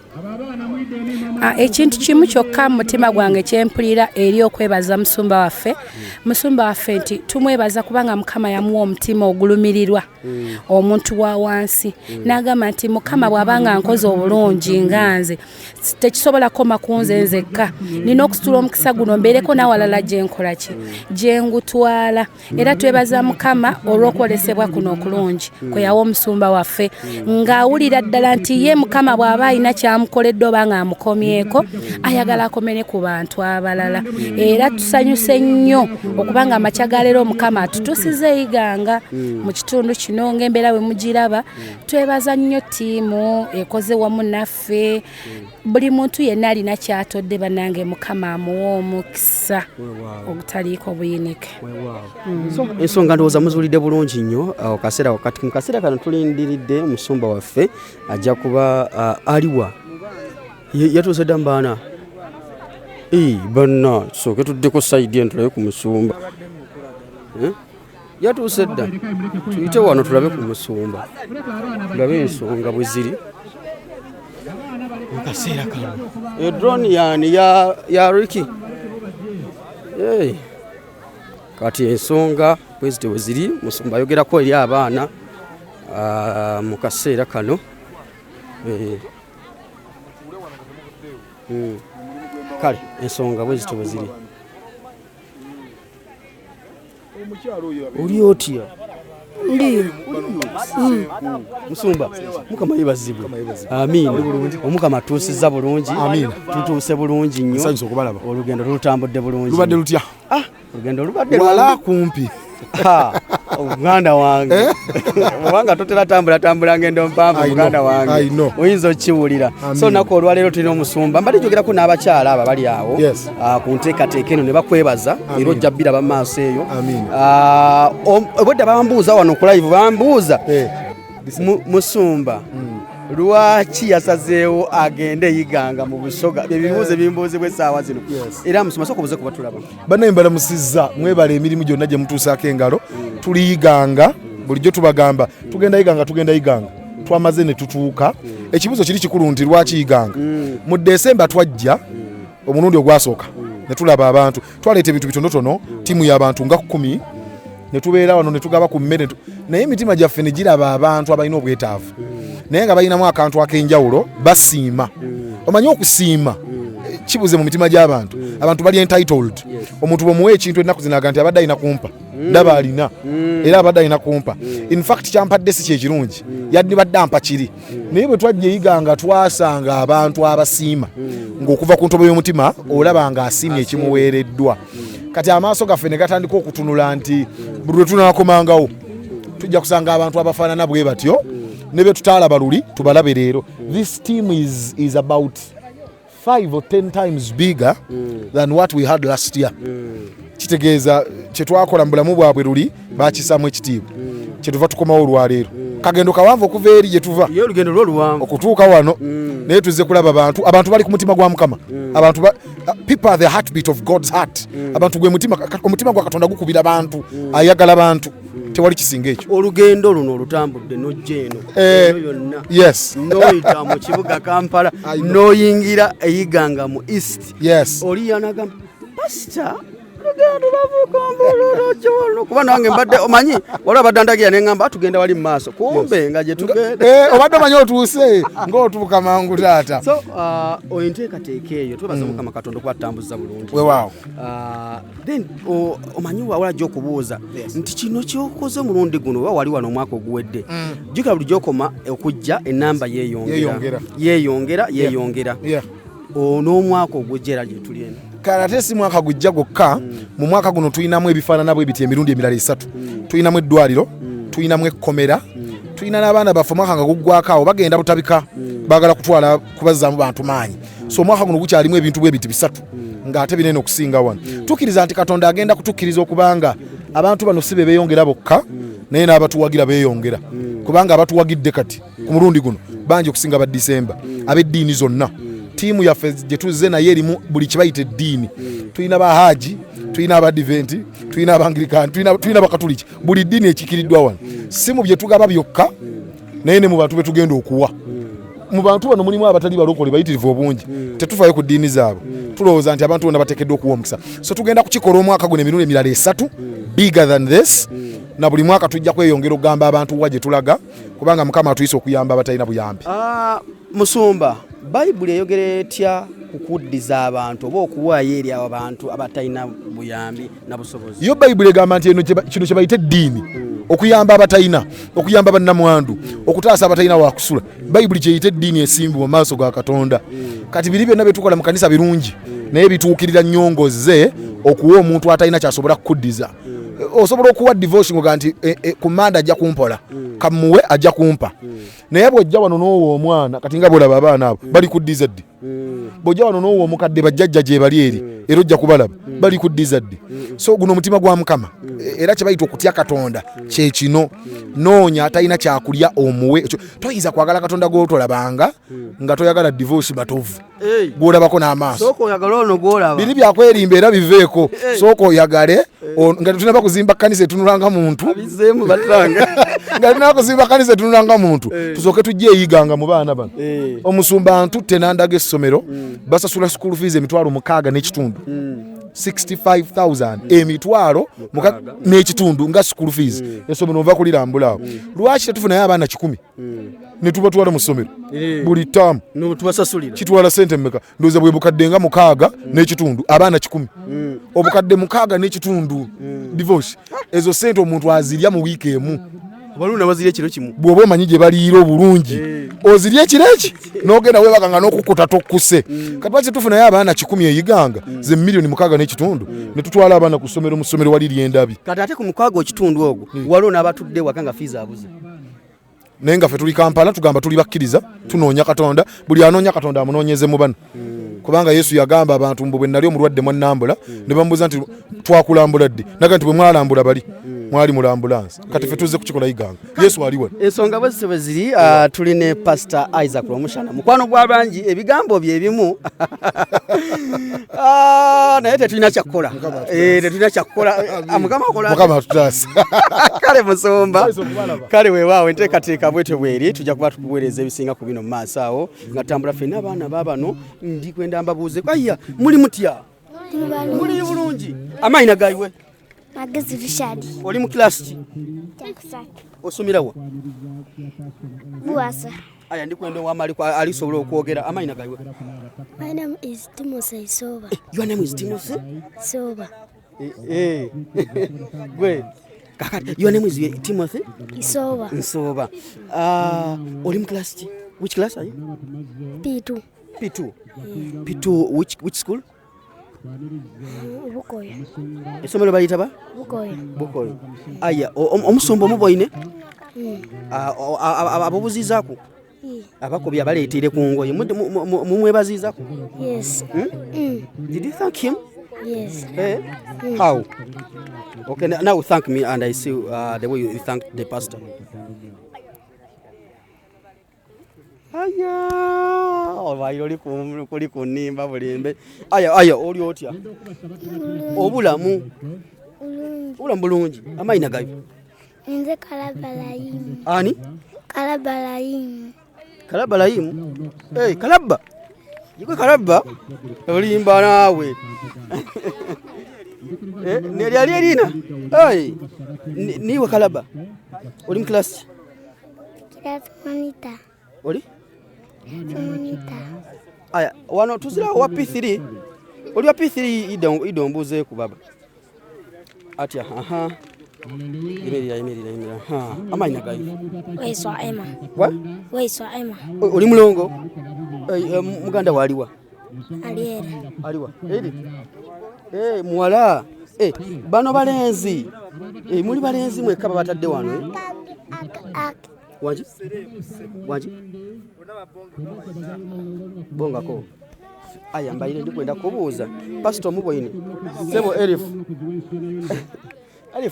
ekintu kimu kyokka mu mutima gwange kyempulira eri okwebaza musumba waffe nti tumwebaza kubanga mukama yamuwa omutima ogulumirirwa omuntu wa wansi n'agamba nti mukama bw'abanga nkoze obulungi nga nze tekisobola koma ku nze nzekka nina okusitula omukisa guno mbeereko n'awalala gye nkola ki gye ngutwala era twebaza mukama olw'okwolesebwa kuno okulungi kwe yawa omusumba waffe ng'awulira ddala nti ye mukama bw'aba alina kyamukoledde oba nga amukomye akomyeko ayagala akomere ku bantu abalala era tusanyuse nnyo okubanga amakya ga leero Mukama atutusize iganga mu kitundu kino ng'embeera bwe mugiraba. Twebaza nnyo ttiimu ekoze wamu naffe, buli muntu yenna alina kyatodde bannange Mukama amuwa omukisa ogutaliiko buyinike. Ensonga ndowooza muzuulidde bulungi nnyo mu kaseera kano tulindiridde musumba waffe ajja kuba aliwa yatuuse dda mbaana banna tusooke tuddeko sayidi eno tulabe ku musumba yatuuse dda tuyite wano tulabe ku musumba tulabe ensonga bwe ziri mu kaseera kano edroni yani ya Ricky kati ensonga bwezite bwe ziri musumba ayogerako eri abaana mu kaseera kano kale ensonga bwezite bwe ziri oli otya ndiyo musumba Mukama yebazibwe amiina omukama atuusizza bulungi tutuuse bulungi nnyo olugendo lutambudde bulungi lubadde lutya olugendo lubadde wala kumpi omuganda wange obanga totera tambula ngendo mpanvu muganda wange oyinza okiwulira so nako olwaleero tulina omusumba mbali jogerako n'abakyala aba bali awo ku nteekateeka eno ne bakwebaza era ojja biraba mu maaso eyo obwedda bambuuza wano ku live bambuuza musumba lwaki yasazeewo agende yiganga mu busoga ebibuuzo bimbuuzibwa essaawa zino era musumba sooka obuze kuba tulaba bannaye mbalamusizza mwebala emirimu gyonna gye mutuusaako engalo tuliyiganga bulijjo tubagamba tugenda yiganga twamaze ne tutuuka ekibuuzo kiri kikulu nti lwaki yiganga mu Desemba twajja omulundi ogwasooka ne tulaba abantu twaleeta ebintu bitonotono ttiimu y'abantu nga 10 ne tubeera wano ne tugaba ku mmere naye emitima gyaffe ne giraba abantu abalina obwetaavu naye nga balinamu akantu ak'enjawulo basiima omanyi okusiima kibuze mu mitima gy'abantu abantu bali entitled omuntu bwemuwa ekintu ennaku zinaga nti abadde alina kumpa ndaba alina era abadde alina kumpa in fact kyampadde si kyekirungi yadibadde ampa kiri naye bwe twajja eyiganga twasanga abantu abasiima ng'okuva ku ntobo y'omutima olaba nga asiimye ekimuweereddwa kati amaaso gaffe ne gatandika okutunula nti buli lwe tunaakomangawo tujja kusanga abantu abafaanana bwe batyo ne be tutaalaba luli tubalabe leero. This team is about 5 or 10 times bigger than what we had last year. Kitegeeza kye twakola mu bulamu bwabwe luli baakisaamu ekitiibwa kyetuva tukomawo olwaleero kagendo kawanvu okuva eri gye tuva olugendo lwoluwanvu okutuuka wano naye tuzze kulaba abantu bali ku mutima gwa Mukama abantu people are the heartbeat of God's heart abantu gwe omutima gwa Katonda gukubira abantu ayagala bantu tewali kisinga ekyo olugendo luno olutambudde nojja eno yonna noyita mu kibuga Kampala noyingira eyiganga mu east oli yanagamba pasita lugendo lavuka mbululu kuba nange mbadde omanyi waliwo abaddandagira ne ŋŋamba tugenda wali mu maaso kumbe nga gye tugenda obadde omanyi otuuse ng'otuuka mangu taata so enteekateeka eyo twebaza Mukama Katonda okuba tutambuza bulungi weewaawo then omanyi wawala jja okubuuza nti kino kyokoze omulundi guno oba wali wano omwaka oguwedde jjukira buli gyokoma okujja ennamba yeeyongera n'omwaka ogujja era gye tuli eno kale ate si mwaka gujja gwokka mu mwaka guno tuyinamu ebifaanana bwe biti emirundi emirala 3 tuyinamu eddwaliro tuyinamu ekkomera tuyina n'abaana baffe omwaka nga guggwako awo bagenda butabika baagala kutwala kubazzaamu bantu maanyi so omwaka guno gukyalimu ebintu bwe biti 3 ng'ate binene okusinga wano tukkiriza nti Katonda agenda kutukkiriza okubanga abantu bano si be beeyongera bokka naye n'abatuwagira beeyongera kubanga abatuwagidde kati ku mulundi guno bangi okusinga ba Disemba ab'eddiini zonna tiimu yaffe gye tuzze naye erimu buli kibayita eddiini tulina bahaji tulina abadiventi tulina abangilikani tulina bakatuliki buli ddiini ekikiriddwa wano si mu bye tugaba byokka naye ne mu bantu be tugenda okuwa mu bantu bano mulimu abatali balokole bayitirivu obungi tetufaayo ku ddiini zaabwe tulowooza nti abantu bonna bateekeddwa okuwa omukisa so tugenda kukikola omwaka guno emirundi emirala 3 bigger than this na buli mwaka tujja kweyongera okugamba abantu wa gye tulaga kubanga Mukama atuyise okuyamba abatalina buyambi. Musumba Bayibuli eyogera etya kukuddiza abantu oba okuwaayo eri abo abantu abatalina buyambi na busobozi? Yo Bayibuli egamba nti eno kino kye bayita eddiini okuyamba abatalina okuyamba bannamwandu okutaasa abatalina wakusula bayibuli kyeyita eddiini esimbi mu maaso ga Katonda kati biri byonna byetukola mu kanisa birungi naye bituukirira nnyongoze okuwa omuntu atalina kyasobola kukuddiza osobola okuwa divorce ngoga nti ku manda ajja kumpola kamuwe ajja kumpa naye bw'ojja wano n'owa omwana kati nga bw'olaba abaana abo bali kuddiza ddi bw'ojja wano n'owa omukadde bajjajja gye bali eri era ojja kubalaba bali kuddiza ddi so guno omutima gwa Mukama era kye bayita okutya Katonda kye kino noonya atalina kyakulya omuwe toyinza kwagala Katonda gw'otolabanga nga toyagala divorce batovu gw'olabako n'amaaso biri byakwerimba era biveeko sooka oyagale nga tetunaba kuzimba kanisa etunulanga muntu nga tunaba kuzimba kanisa etunulanga muntu tusooke tujje eyiganga mu baana bano omusumba ntutte n'andaga essomero basasula school fees emitwalo 6 n'ekitundu 65,000 emitwalo n'ekitundu nga school fees essomero ova kulirambula lwaki tetufunayo abaana 10 ne tubatwala mu ssomero buli ttaamu kitwala ssente mmeka ndowooza bwe bukadde nga 6 n'ekitundu abaana 10 obukadde 6 n'ekitundu divorce ezo ssente omuntu azirya mu wiiki emu baluna bazirya ekiro kimu bw'oba omanyi gye baliira obulungi ozirya ekiro eki n'ogenda weebaganga n'okukuta tokkuse kati lwaki tufunayo abaana 10 eyiganga ze miliyoni 6 n'ekitundu ne tutwala abaana ku ssomero mu ssomero wali lyendabi kati ate ku mukaaga ekitundu ogwo waliwo n'abatudde waka nga fiizi abuze naye nga ffe tuli Kampala tugamba tuli bakkiriza tunoonya Katonda buli anoonya Katonda amunoonyeze mu bano kubanga Yesu yagamba abantu mbu bwe nali omulwadde mwannambula ne bamubuuza nti twakulambula ddi naga nti bwe mwalambula bali mwali mu ambulance kati ffe tuzze kukikola iganga Yesu ali wano ensonga bwe ziri tuli ne Pastor Isaac Lwomushana mukwano gwa bangi ebigambo bye bimu naye tetulina kyakkola tetulina kyakkola Mukama tutaasa kale musomba kale weewaawo enteekateeka bwetyo bweri tujja kuba tukuweereza ebisinga ku bino mu maaso awo nga tambula ffenna abaana baabano ndi kwenda mbabuuze aya muli mutya muli bulungi amayina gaiwe Magezi Richard. Oli mu class ki? Osomera wa? Buwasa. Aya ndi kwenda wamali kwa alisobola okwogera amayina gaiwe. My name is Timothy Soba. Your name is Timothy Soba. Gwe. Kakati your name is Timothy Soba. Soba. Oli mu class ki? Which class are you? P2. P2. P2 which school? Bukoya. Esomero bayita ba? Bukoya. Aya omusombo muboine? Ababuzizaako? Abakobi abaleetire ku ngoye mumwebazizaako? Yes. Did you thank him? Yes. How? Okay, now thank me and I see the way you thank the pastor. Aya, obaire oli kunimba bulimbe. Aya, oli otya? Obulamu. Obulamu bulungi. Amayina gayo. Nze Kalabalayimu. Ani? Kalabalayimu. Kalabalayimu? Kalabba. Yigwe Kalabba? Olimba naawe. Neri ali erina? Niwe Kalabba. Oli mu class? Class monitor. Oli? Monitor. Aya, wano tuzira wa P3. Oli wa P3 idombuze ku baba. Atya, Imerira. Amayina gayo. Weiswa Emma. Wa? Weiswa Emma. Oli mulongo? Muganda waliwa? Aliwa. Muwala. Bano balenzi. Muli balenzi mwekka batadde wano. Wanji? Bongako. Aya mbayire ndi kwenda kubuuza. Pastor muboine. Sebo Elif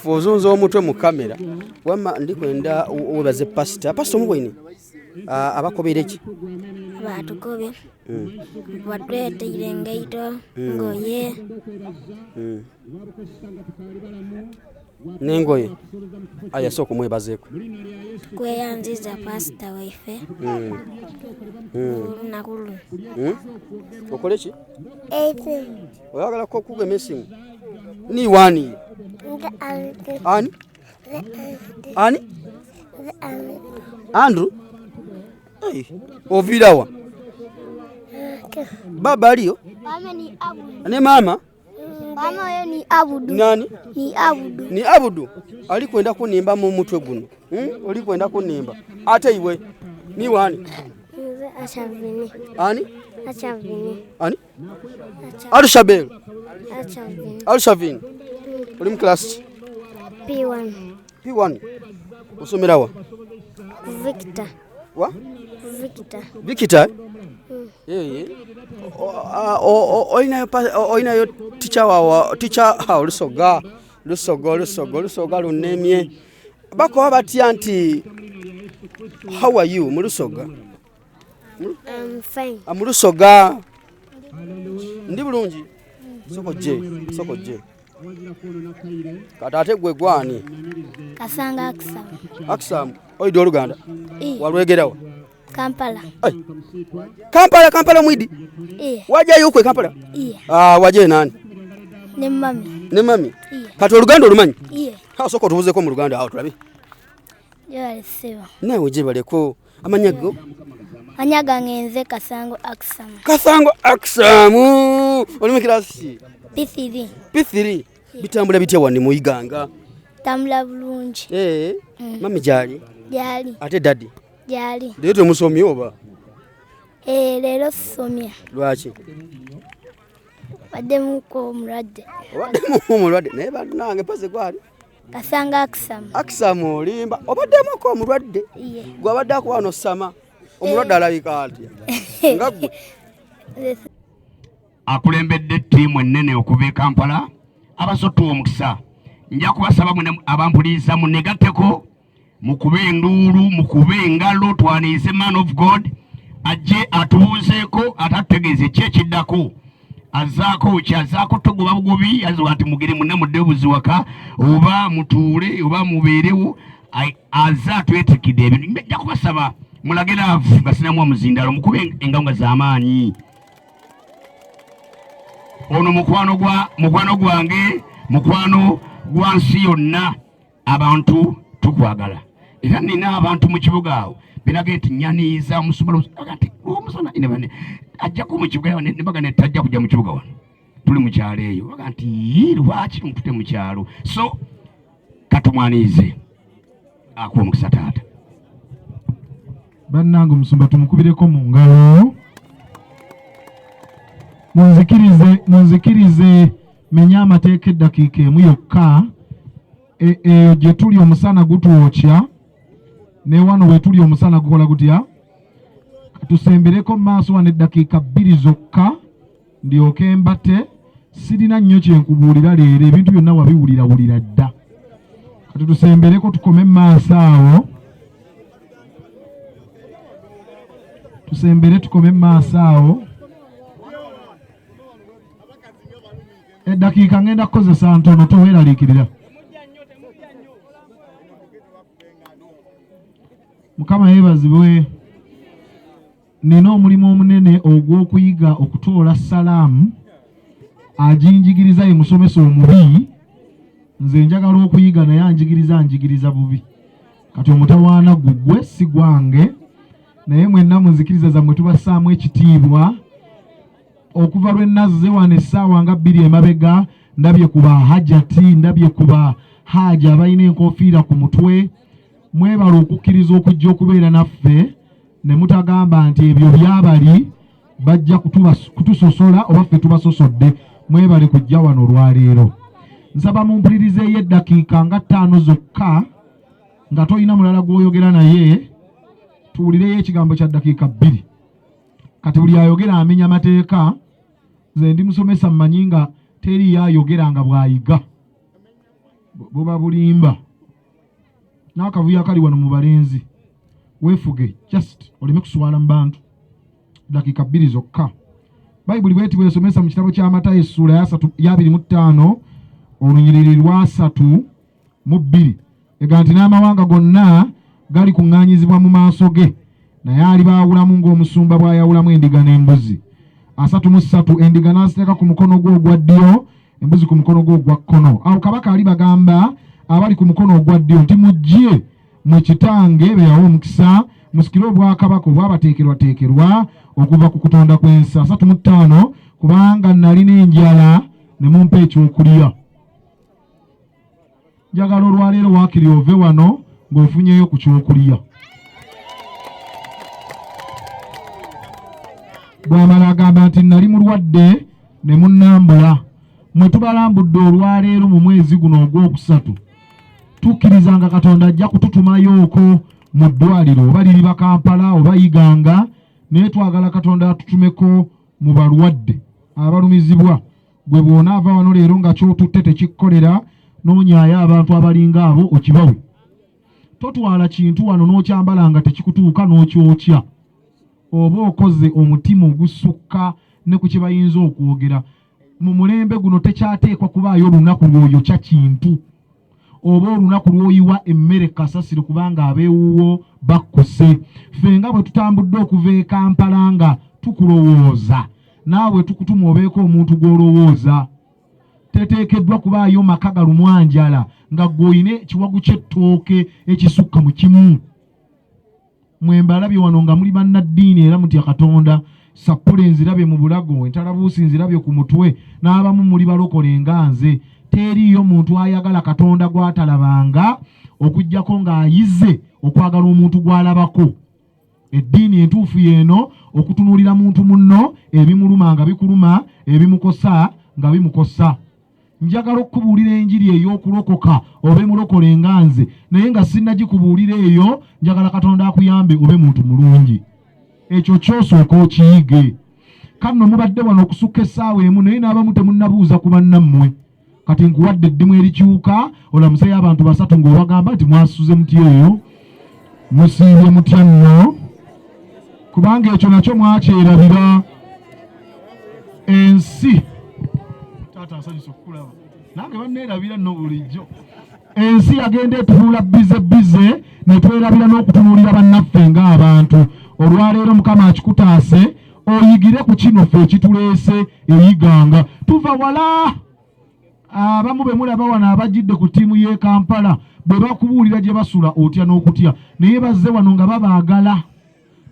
ozunza omutwe mu kamera. Wamma ndi kwenda webaze pastor. Pastor muboine. Abakobere ki? Batukobe. Wadwete irengaito ngoye. Nengoye. Aya soko mwebazeeko. Kweyanziza pastor waife. Nakulu. Okole ki? 18. Oyagala ko kugema esimu. Ni wani. Ani? Andrew? Ovirawa. Baba aliyo? Mama ni Abu. Ne mama? Mama wewe ni Abudu. Nani? Ni Abudu. Ni Abudu. Alikwenda kunimba mu mutwe guno. Olikwenda kunimba. Ate iwe ni wani? Nze Achavini. Ani? Achavini. Ani? Alushabel. Achavini. Alushavini. Oli mu class P1. P1. Usomera wa? Victor. Wa? Victor. Victor? Oinayo teacher wawa teacher lusoga lunemye bako batya nti how are you mulusoga Fine. Amulusoga ndi bulungi soko je katate gwe gwani Kasanga Aksam oidi Oluganda walwegerawa Kampala. Kampala mwidi. Waje yuko Kampala? Waje nani? Ne mami. Ne mami. Kati Oluganda olumanyi? Ha soko tubuze ko mu Luganda aho tulabe. Yale sewa. Nawe je baleko amanyago? Anyaga ngenze Kasango Aksam. Oli mu klasi? P3. Bitambula bitya wani mu Iganga? Tambula bulungi. Mami jali? Jali. Ate daddy? Jali. Lero musomi oba? Lero somya. Lwaki? Badde muko mulwadde. Naye nange pase kwali? Kasanga Aksam olimba. Obadde muko mulwadde? Gwe abadde akwano sama. Omulwadde alabika atya? Ngagwe. Akulembedde ttiimu ennene okuva e Kampala abasottu omukisa. Nja kubasaba abampuliza munegatteko mukube enduulu mukube engalo twanize man of God ajje atubuuzeeko atategeeze ki ekiddako azaako kyazaako togoba bugobi aziwa nti mugere munne mudde buziwaka oba mutuule oba mubeerewo aza atwetikidde ebintu nja kubasaba mulage laavu nga sinamu omuzindalo mukube engawunga z'amaanyi ono mukwano gwange mukwano gwa nsi yonna abantu tukwagala era nina abantu mu kibuga awo biraga nti nyaniiza omusumalo agati omusana inebane ajja ku mu kibuga ne baga ne tajja kujja mu kibuga wano tuli mu kyalo eyo baga nti lwaki mutute mu kyalo so katumwaniize akuwa mukisa taata bannange omusumba tumukubireko mu ngalo munzikirize menya amateeka eddakiika emu yokka eyo gye tuli omusana gutwokya ne wano we tuli omusana gukola gutya tusembereko mu maaso wano eddakiika 2 zokka ndyoke mbate sirina nnyo kyenkubuulira leero ebintu byonna wabiwulira dda kati tusembereko tukome mu maaso awo tukome mu maaso awo eddakiika ngenda kukozesa ntono toweeraliikirira Mukama yeebazibwe nina omulimu omunene ogw'okuyiga okutoola salaamu aginjigiriza ye musomesa omubi nze njagala okuyiga naye anjigiriza bubi kati omutawaana gugwe si gwange naye mwenna munzikiriza zammwe tubassaamu ekitiibwa okuva lwe nazze wano essaawa nga 2 emabega ndabye ku bahajati ndabye ku bahaja abalina enkofiira ku mutwe mwebala okukkiriza okujja okubeera naffe ne mutagamba nti ebyo byabali bajja kutusosola oba ffe tubasosodde mwebale kujja wano olwaleero nsaba mumpulirizeeyo eddakiika nga 5 zokka nga tolina mulala gw'oyogera naye tuwulireyo ekigambo kya ddakiika 2 kati buli ayogera amenya mateeka nze ndi musomesa mmanyi nga teriyo ayogera nga bw'ayiga buba bulimba n'akavuyo akali wano mu balenzi weefuge just oleme kuswala mu bantu dakiika 2 zokka bayibuli bweti bwesomesa mu kitabo kya Matayo essuula ya 25 olunyiriri lwa 3:2 ega nti n'amawanga gonna gali kuŋŋaanyizibwa mu maaso ge naye ali baawulamu ng'omusumba bw'ayawulamu endiga n'embuzi 33 endiga n'aziteeka ku mukono gwe ogwa ddyo embuzi ku mukono gwe ogwa kkono awo kabaka ali bagamba abali ku mukono ogwa ddyo nti mujje mu kitange beyawo omukisa musikire obwakabaka obwabateekerwateekerwa okuva ku kutonda kw'ensi 35 kubanga nalina enjala ne mumpa ekyokulya. Njagala olwaleero waakiri ove wano ng'ofunyeyo ku kyokulya. Bw'amala agamba nti nali mulwadde ne munnambula. Mwe tubalambudde olwaleero mu mwezi guno ogwokusatu. Tukkirizanga Katonda ajja kututumayooko mu ddwaliro oba liriba Kampala oba Iganga, naye twagala Katonda atutumeko mu balwadde abalumizibwa. Gwe bw'onaava wano leero nga ky'otutte tekikkolera, noonyaayo abantu abalinga abo okibawe. Totwala kintu wano n'okyambala nga tekikutuuka n'okyokya. Oba okoze omutima ogusukka ne ku kye bayinza okwogera. Mu mulembe guno tekyateekwa kubaayo olunaku lw'oyokya kintu oba olunaku lw'oyiwa emmere kasasiro kubanga abeewuwo bakkuse. Ffe nga bwe tutambudde okuva e Kampala nga tukulowooza, naawe tukutuma obeeko omuntu gw'olowooza. Teteekeddwa kubaayo maka galumwanjala nga gw'oyina ekiwagu ky'ettooke ekisukka mu kimu. Mwe mbalabye wano nga muli bannaddiini era mutya Katonda. Sappule nzirabye mu bulago, entalabuusi nzirabye ku mutwe, n'abamu muli balokole nga nze. Teriiyo muntu ayagala Katonda gw'atalabanga okuggyako ng'ayize okwagala omuntu gw'alabako. Eddiini entuufu y'eno, okutunuulira muntu munno, ebimuluma nga bikuluma, ebimukosa nga bimukosa. Njagala okukubuulira enjiri ey'okulokoka obe mulokole nga nze, naye nga sinnagikubuulira eyo, njagala Katonda akuyambe obe muntu mulungi. Ekyo kyosooka okiyige. Kano mubadde wano okusukka essaawa emu naye n'abamu temunnabuuza ku bannammwe. Kati nkuwadde eddimu erikyuka olamuseyo abantu basatu ng'obagamba nti mwasuze mutya eyo, musiibye mutya nno, kubanga ekyo nakyo mwakyerabira. Ensi taata asanyusa okukulaba nange banneerabira nno bulijjo. Ensi yagenda etufuula bize ne twerabira n'okutunuulira bannaffe ng'abantu. Olwaleero Mukama akikutaase oyigire ku kino ffe ekituleese eyiganga. Tuva wala. Abamu be mulaba wano abajjidde ku ttiimu y'e Kampala bwe bakubuulira gye basula otya n'okutya, naye bazze wano nga babaagala.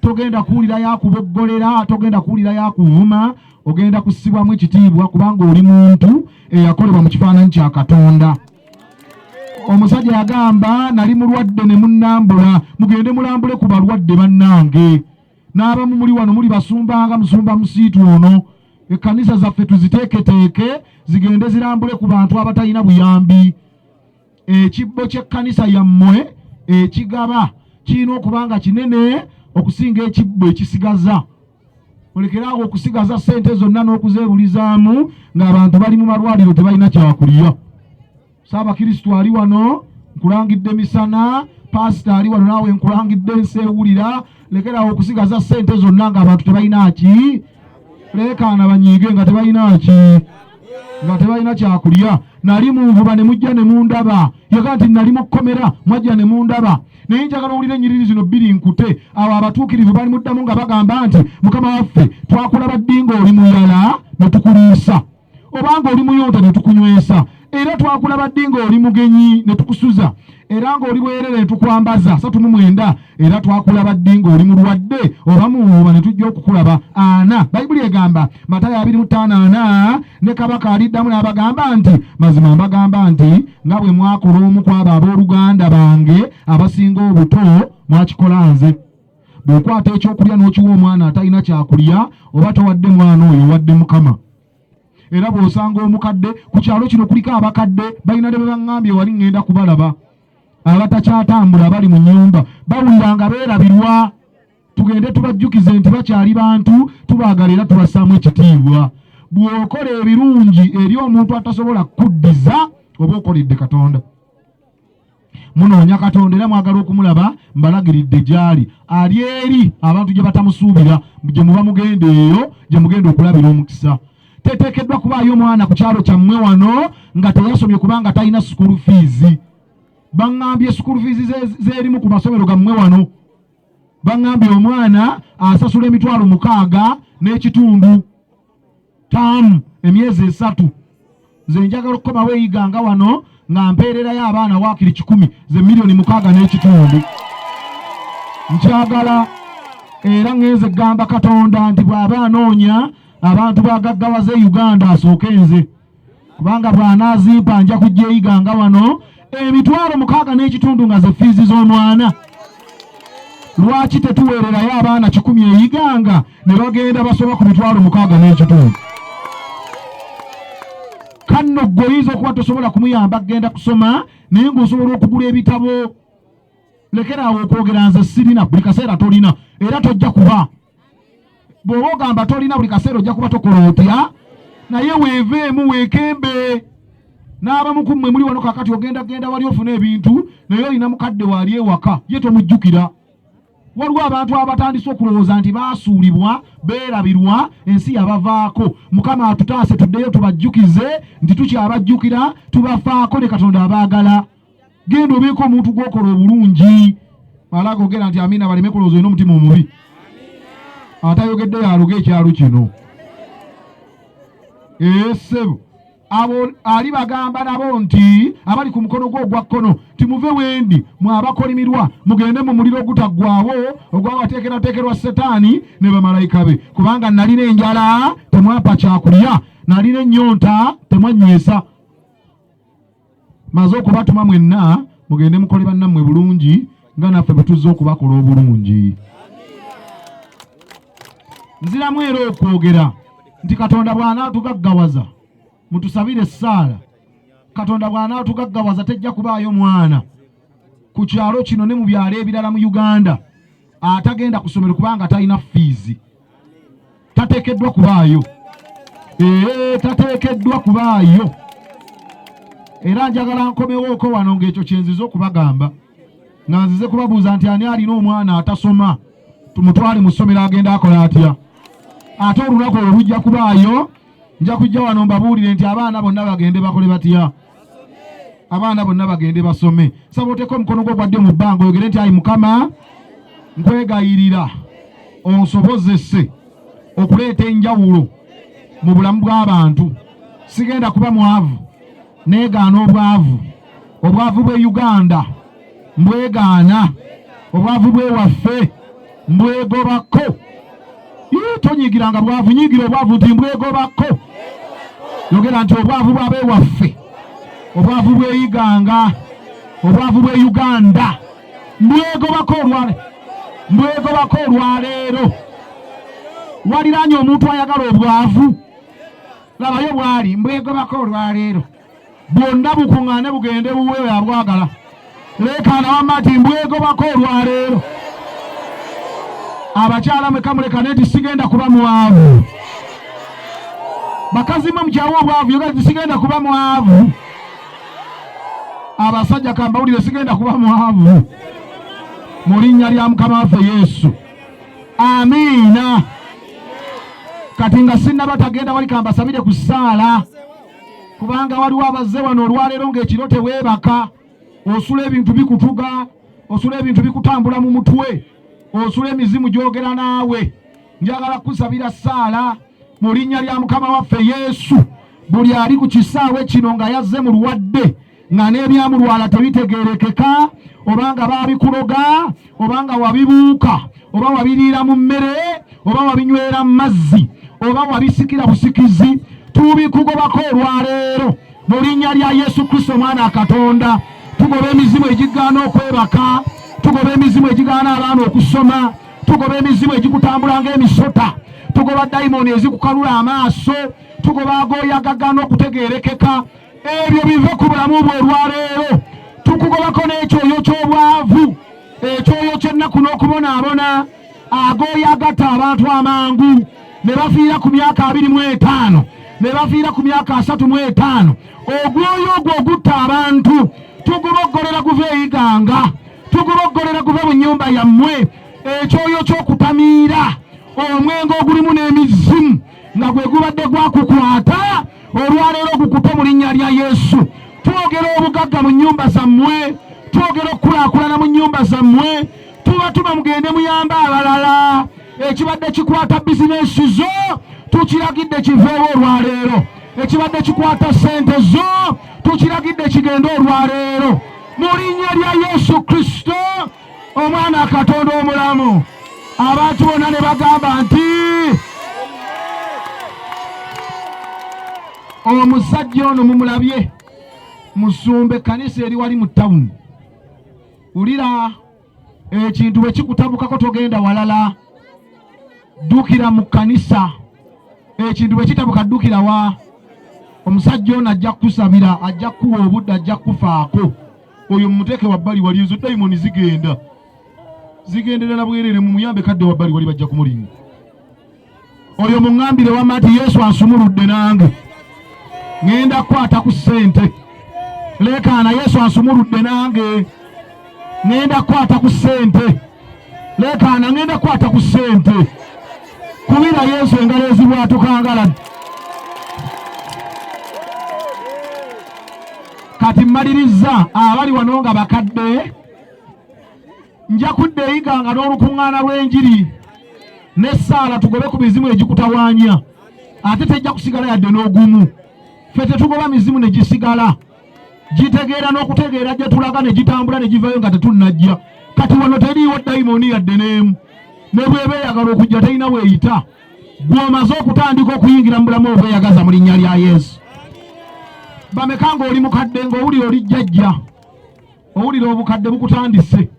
Togenda kuwulira yakuboggolera, togenda kuwulira yakuvuma, ogenda kussibwamu ekitiibwa kubanga oli muntu eyakolebwa mu kifaananyi kya Katonda. Omusajja yagamba nali mulwadde ne munnambula, mugende mulambule ku balwadde bannange. N'abamu muli wano muli basumbanga musumba musiitu ono. Ekkanisa zaffe tuziteeketeeke zigende zirambule ku bantu abatalina buyambi. Ekibbo ky'ekkanisa yammwe ekigaba kirina okuba nga kinene okusinga ekibbo ekisigaza. Olekeraawo okusigaza ssente zonna n'okuzeebulizaamu ng'abantu bali mu malwaliro tebalina kyakulya. Saabakristu ali wano nkulangidde misana, pasita ali wano naawe nkulangidde nseewulira. Lekeraawo okusigaza ssente zonna ng'abantu tebalina ki, leekaana banyiige nga tebalina ki, nga tebalina kyakulya. Nali munvuba ne mujja ne mundaba, yaga nti nali mu kkomera mwajja ne mundaba. Naye njagala owulira ennyiriri zino bbiri nkute. Awo abatuukirivu bali muddamu nga bagamba nti Mukama waffe twakulaba ddi ng'oli muyala ne tukuliisa, obanga oli muyonta ne tukunywesa, era twakulaba ddi ng'oli mugenyi ne tukusuza, era ng'oli bwerere ne tukwambaza. 39 Era twakulaba ddi ng'oli mulwadde oba muwuuba ne tujja okukulaba. 4 Bayibuli egamba Matayo 25:4 ne Kabaka aliddamu n'abagamba nti mazima mbagamba nti nga bwe mwakola omu ku abo abooluganda bange abasinga obuto mwakikola nze. Bw'okwata ekyokulya n'okiwa omwana atalina kyakulya, oba towadde mwana oyo wadde Mukama. Era bw'osanga omukadde ku kyalo kino kuliko abakadde balina ne bwe baŋŋambye wali ŋŋenda kubalaba, abatakyatambula bali mu nnyumba bawulira nga beerabirwa. Tugende tubajjukize nti bakyali bantu, tubaagala era tubassaamu ekitiibwa. Bw'okola ebirungi eri omuntu atasobola kuddiza oba okoledde Katonda. Munoonya Katonda era mwagala okumulaba, mbalagiridde gy'ali. Ali eri abantu gye batamusuubira, gye muba mugenda eyo gye mugenda okulabira omukisa. Teteekeddwa kubaayo omwana ku kyalo kyammwe wano nga teyasomye kubanga talina school fees. Baŋŋambye school fees z'erimu ku masomero gammwe wano. Baŋŋambye omwana asasula $600 n'ekitundu taamu emyezi 3. Nze njagala okukomawo eyiganga wano nga mpeererayo abaana waakiri 10 ze $1.6 n'ekitundu. Nkyagala era ngenze gamba Katonda nti bw'aba anoonya abantu bagaggawaze Uganda asooke nze. kubanga bw'anaazimpa nja kujja eyiganga wano emitwalo 6 n'ekitundu nga ze fiizi z'omwana. Lwaki tetuweererayo abaana 10 eyiganga ne bagenda basoma ku mitwalo 6 n'ekitundu? Kanno ggwe oyinza okuba tosobola kumuyamba kugenda kusoma naye ng'osobola okugula ebitabo. Lekeraawo okwogera nze sirina, buli kaseera tolina era tojja kuba. Bw'oba ogamba tolina buli kaseera ojja kuba tokola otya, naye weeveemu weekembe. N'abamu ku mmwe muli wano kakati ogenda wali ofuna ebintu naye olina mukadde waali ewaka ye tomujjukira. Waliwo abantu abatandise okulowooza nti baasuulibwa beerabirwa ensi yabavaako. Mukama atutaase tuddeyo tubajjukize nti tukyabajjukira tubafaako ne Katonda abaagala. Genda obeeko omuntu gw'okola obulungi. Alaga ogera nti amina baleme kulowooza olina omutima omubi. Atayogedde yaluga ekyalo kino. Sebo abo ali bagamba nabo nti abali ku mukono gwa kkono timuve wendi mwabakolimirwa mugende mu muliro ogutaggwaawo ogwabateekerateekerwa Setaani ne bamalayika be. Kubanga nalina enjala temwapa kyakulya, nalina ennyonta temwannyesa. Maze okubatuma mwenna mugende mukole bannammwe bulungi nga naffe bwe tuzze okubakola obulungi. Nziramu era okwogera nti Katonda bw'anaatugaggawaza mutusabire Saala. Katonda bw'anaatugaggawaza tejja kubaayo mwana ku kyalo kino ne mu byalo ebirala mu Uganda atagenda ku ssomero kubanga talina fiizi. Tateekeddwa kubaayo. Tateekeddwa kubaayo. Era njagala nkomewooko wano ng'ekyo kyenziza okubagamba nga nzize kubabuuza nti ani alina omwana atasoma tumutwale mu ssomero agenda akola atya. Ate olunaku olwo lujja kubaayo nja kujja wano mbabuulire nti abaana bonna bagende bakole batya. Abaana bonna bagende basome. Saba oteeka omukono gwo gwadde mu bbanga oyogere nti ayi Mukama nkwegayirira onsobozese okuleeta enjawulo mu bulamu bw'abantu. Sigenda kuba mwavu, neegaana obwavu bwe Uganda mbwegaana, obwavu bwe waffe mbwegobako. Tonyigiranga bwavu, nyigira obwavu nti mbwegobako. Yogera nti obwavu bw'abewaffe, obwavu bw'eyiganga, obwavu bwe Uganda mbwegobako olwaleero. Waliraanye omuntu ayagala obwavu, labayo bwali mbwegobako olwaleero. Bwonna bukuŋŋaane bugende buwe yabwagala. Leekaana wamma nti mbwegobako olwaleero. Abakyala mwekamuleka nti sigenda kuba mwavu. Bakazi mwe mukyawa obwavu yogera nti sigenda kuba mwavu. Abasajja kambawulire sigenda kuba mwavu. Mu linnya lya Mukama waffe Yesu. Amiina. Kati nga sinnaba tagenda wali kambasabire ku Saala. Kubanga waliwo abazze wano olwaleero ng'ekiro teweebaka. Osula ebintu bikutuga, osula ebintu bikutambula mu mutwe, osula emizimu gyogera naawe. Njagala kusabira Saala mu linnya lya Mukama waffe Yesu. Buli ali ku kisaawe kino nga yazze mu luwadde nga n'ebyamulwala tebitegeerekeka, obanga baabikuloga, obanga wabibuuka, oba wabiriira mu mmere, oba wabinywera mu mazzi, oba wabisikira busikizi, tubikugobako olwaleero mu linnya lya Yesu Kristo Mwana wa Katonda. Tugoba emizimu egigaana okwebaka, tugoba emizimu egigaana abaana okusoma, tugoba emizimu egikutambula ng'emisota, tugoba dayimoni ezikukalula amaaso, tugoba agooya agagaana okutegeerekeka. Ebyo bive ku bulamu bwe olwaleero. Tukugobako n'ekyoyo ky'obwavu, ekyoyo ky'ennaku n'okubonaabona, agooya agatta abantu amangu ne bafiira ku myaka 25, ne bafiira ku myaka 35. Ogwoyo ogwo ogutta abantu tuguboggolera guve eyiganga, tuguboggolera guve mu nnyumba yammwe. Ekyoyo ky'okutamiira, omwenge ogulimu n'emizimu nga gwe gubadde gwakukwata, olwaleero gukute mu linnya lya Yesu. Twogera obugagga mu nnyumba zammwe, twogera okukulaakulana mu nnyumba zammwe, tubatuma mugende muyamba abalala. Ekibadde kikwata bizinesi zo tukiragidde kiveewo olwaleero. Ekibadde kikwata ssente zo tukiragidde kigende olwaleero mu linnya lya Yesu Kristo Omwana wa Katonda omulamu. Abantu bonna ne bagamba nti omusajja ono mumulabye musumbe kanisa eri wali mu town ulira ekintu bwe kikutabukako togenda walala dukira mu kanisa ekintu bwe kitabuka dukira wa omusajja ono ajja kusabira ajja kuwa obudde ajja kufaako oyo mumuteeke wabbali wali ezo dayimoni zigendera bwerere mu muyambe kadde wabbali wali bajja kumulinga oyo muŋŋambire wamma ati Yesu ansumuludde nange ŋŋenda kukwata ku ssente leekaana Yesu ansumuludde nange ŋŋenda kukwata ku ssente leekaana ŋŋenda kukwata ku ssente kubira Yesu engalo ezibwatukangaladi kati mmaliriza abali wano nga bakadde nja kuddeyiganga n'olukuŋŋaana lw'enjiri n'essaala tugobe ku mizimu egikutawaanya ate tejja kusigala yadde n'ogumu ffe tetugoba mizimu ne gisigala gitegeera n'okutegeera gye tulaga ne gitambula ne givayo nga tetunnajja kati wano teriiwo dayimoni yadde n'emu ne bw'eba eyagala okujja terina bweyita gw'omaze okutandika okuyingira mu bulamu obweyagaza mu linnya lya Yesu. Bameka ng'oli mukadde ng'owulira oli jjajja owulira obukadde bukutandise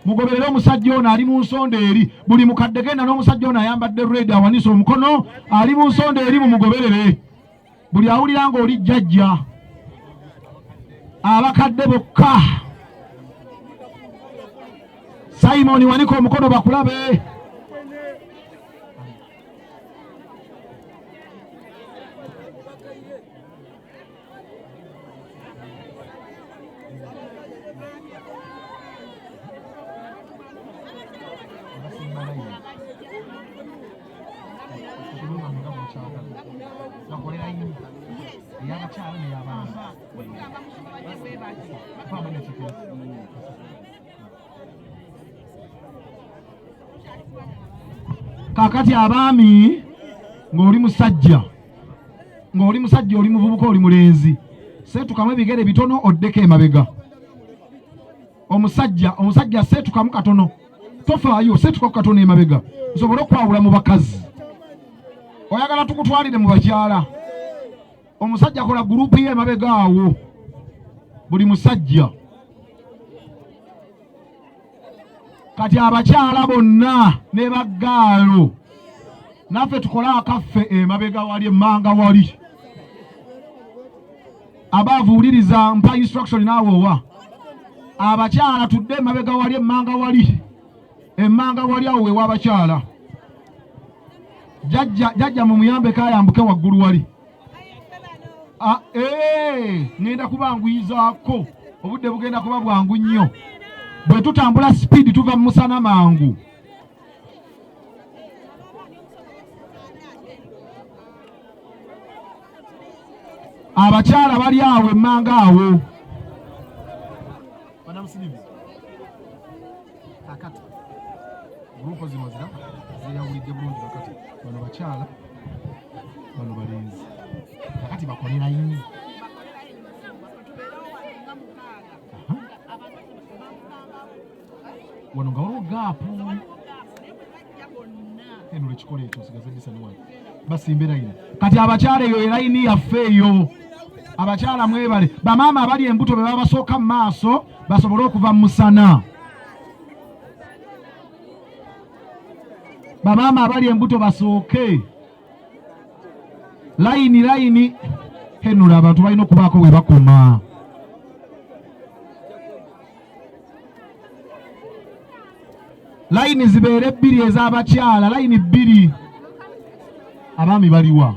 mugoberere omusajja ono ali mu nsonda eri buli mukadde genda n'omusajja ono ayambadde red awanise omukono ali mu nsonda eri mumugoberere buli awulira ng'oli jjajja abakadde bokka Simon wanika omukono bakulabe kakati abaami ng'oli musajja oli muvubuka oli mulenzi seetukamu ebigere bitono oddeko emabega omusajja seetukamu katono tofaayo seetukamu katono emabega nsobole okwawula mu bakazi oyagala tukutwalire mu bakyala omusajja kola gurupu ye emabega awo buli musajja kati abakyala bonna ne baggaalo naffe tukole akaffe emabega wali emmanga wali abaavuuliriza mpa instruction naawe owa abakyala tudde emabega wali emmanga wali awo wewa abakyala jajja mu muyambeko ayambuke waggulu wali ŋŋenda kubanguyizaako obudde bugenda kuba bwangu nnyo bwe tutambula speed tuva musana mangu abakyala bali awo emmanga awo grupo zino zeyawulidde bulungi bakati bano bakyala bano balenzi kakati bakolera nnyo wano nga waliwo gaapu eno lwekikola ekyo sigaze disanuwani basimbe layini kati abakyala eyo elayini yaffe eyo abakyala mwebale bamaama abali embuto be baba basooka mu maaso basobole okuva mu musana bamaama abali embuto basooke layini henula abantu balina okubaako we bakoma layini zibeere bbiri ez'abakyala layini bbiri abaami baliwa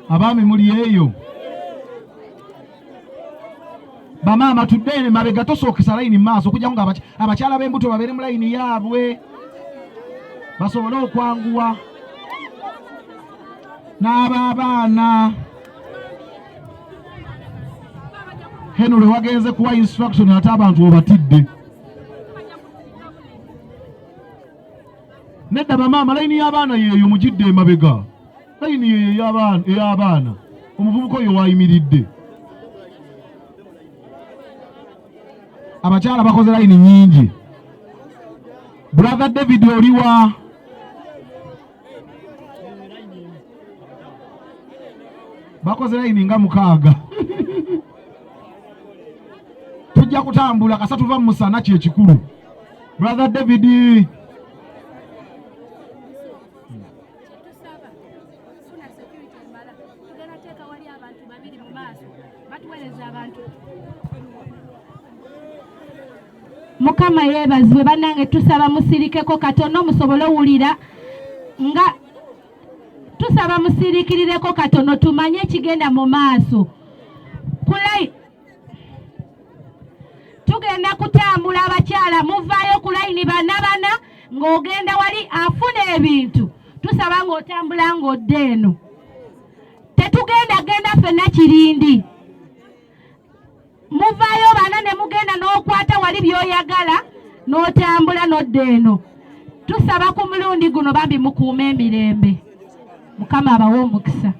abaami muli eyo bamaama tuddeene mabega tosookesa layini mu maaso okujjamu nga abakyala b'embuto babeere mu layini yaabwe basobole okwanguwa n'ab'abaana heno lwe wagenze kuwa instruction ate abantu obatidde nedda bamaama layini y'abaana yeeyo mugidde emabega layini yeeyo ey'abaana omuvubuka oyo wayimiridde abakyala bakoze layini nyingi brother David oliwa bakoze layini nga 6 tujja kutambula kasa tuva mu musana kyekikulu. Brother David Mukama yeebazibwe bannange, tusaba musirikeko katono musobole owulira nga tusaba musirikirireko katono tumanye ekigenda mu maaso. Kulai tugenda kutambula abakyala muvaayo ku layini bana ng'ogenda wali afuna ebintu, tusaba ng'otambula ng'odda eno. Tetugenda genda ffenna kirindi, muvaayo bana ne mugenda n'okwata wali by'oyagala n'otambula n'odda eno. Tusaba ku mulundi guno bambi mukuume emirembe. Mukama abawe omukisa.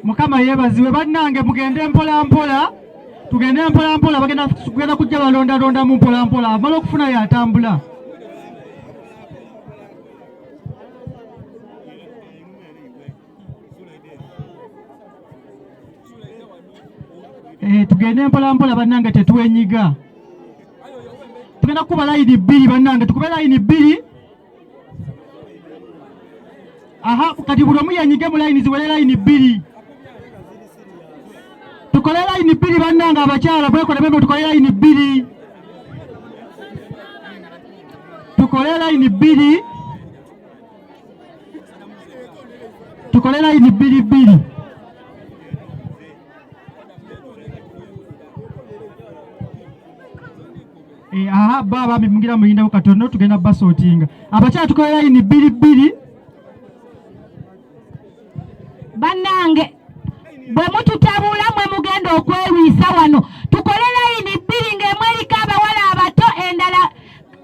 Mukama yeebazibwe bannange, mugende mpola mpola, tugende mpola mpola, bagenda kujja balonda mu mpola mpola, amala okufuna yatambula. Tugende mpola mpola bannange, tetwenyiga. Tugenda kuba layini 2 bannange, tukube layini 2. Aha, kati buli omu yenyige mu layini ziwere layini 2. Tukole layini 2 bannange, abakyala bwekole bembe, tukole layini 2. Tukole layini 2. Tukole layini 2. Aha, baba mungira muyinda katono tugenda basotinga. Abakyala tukole layini 2. Bannange bwe mututabula mwe mugenda okwewisa wano, tukole layini 2 ng'emwe eriko abawala abato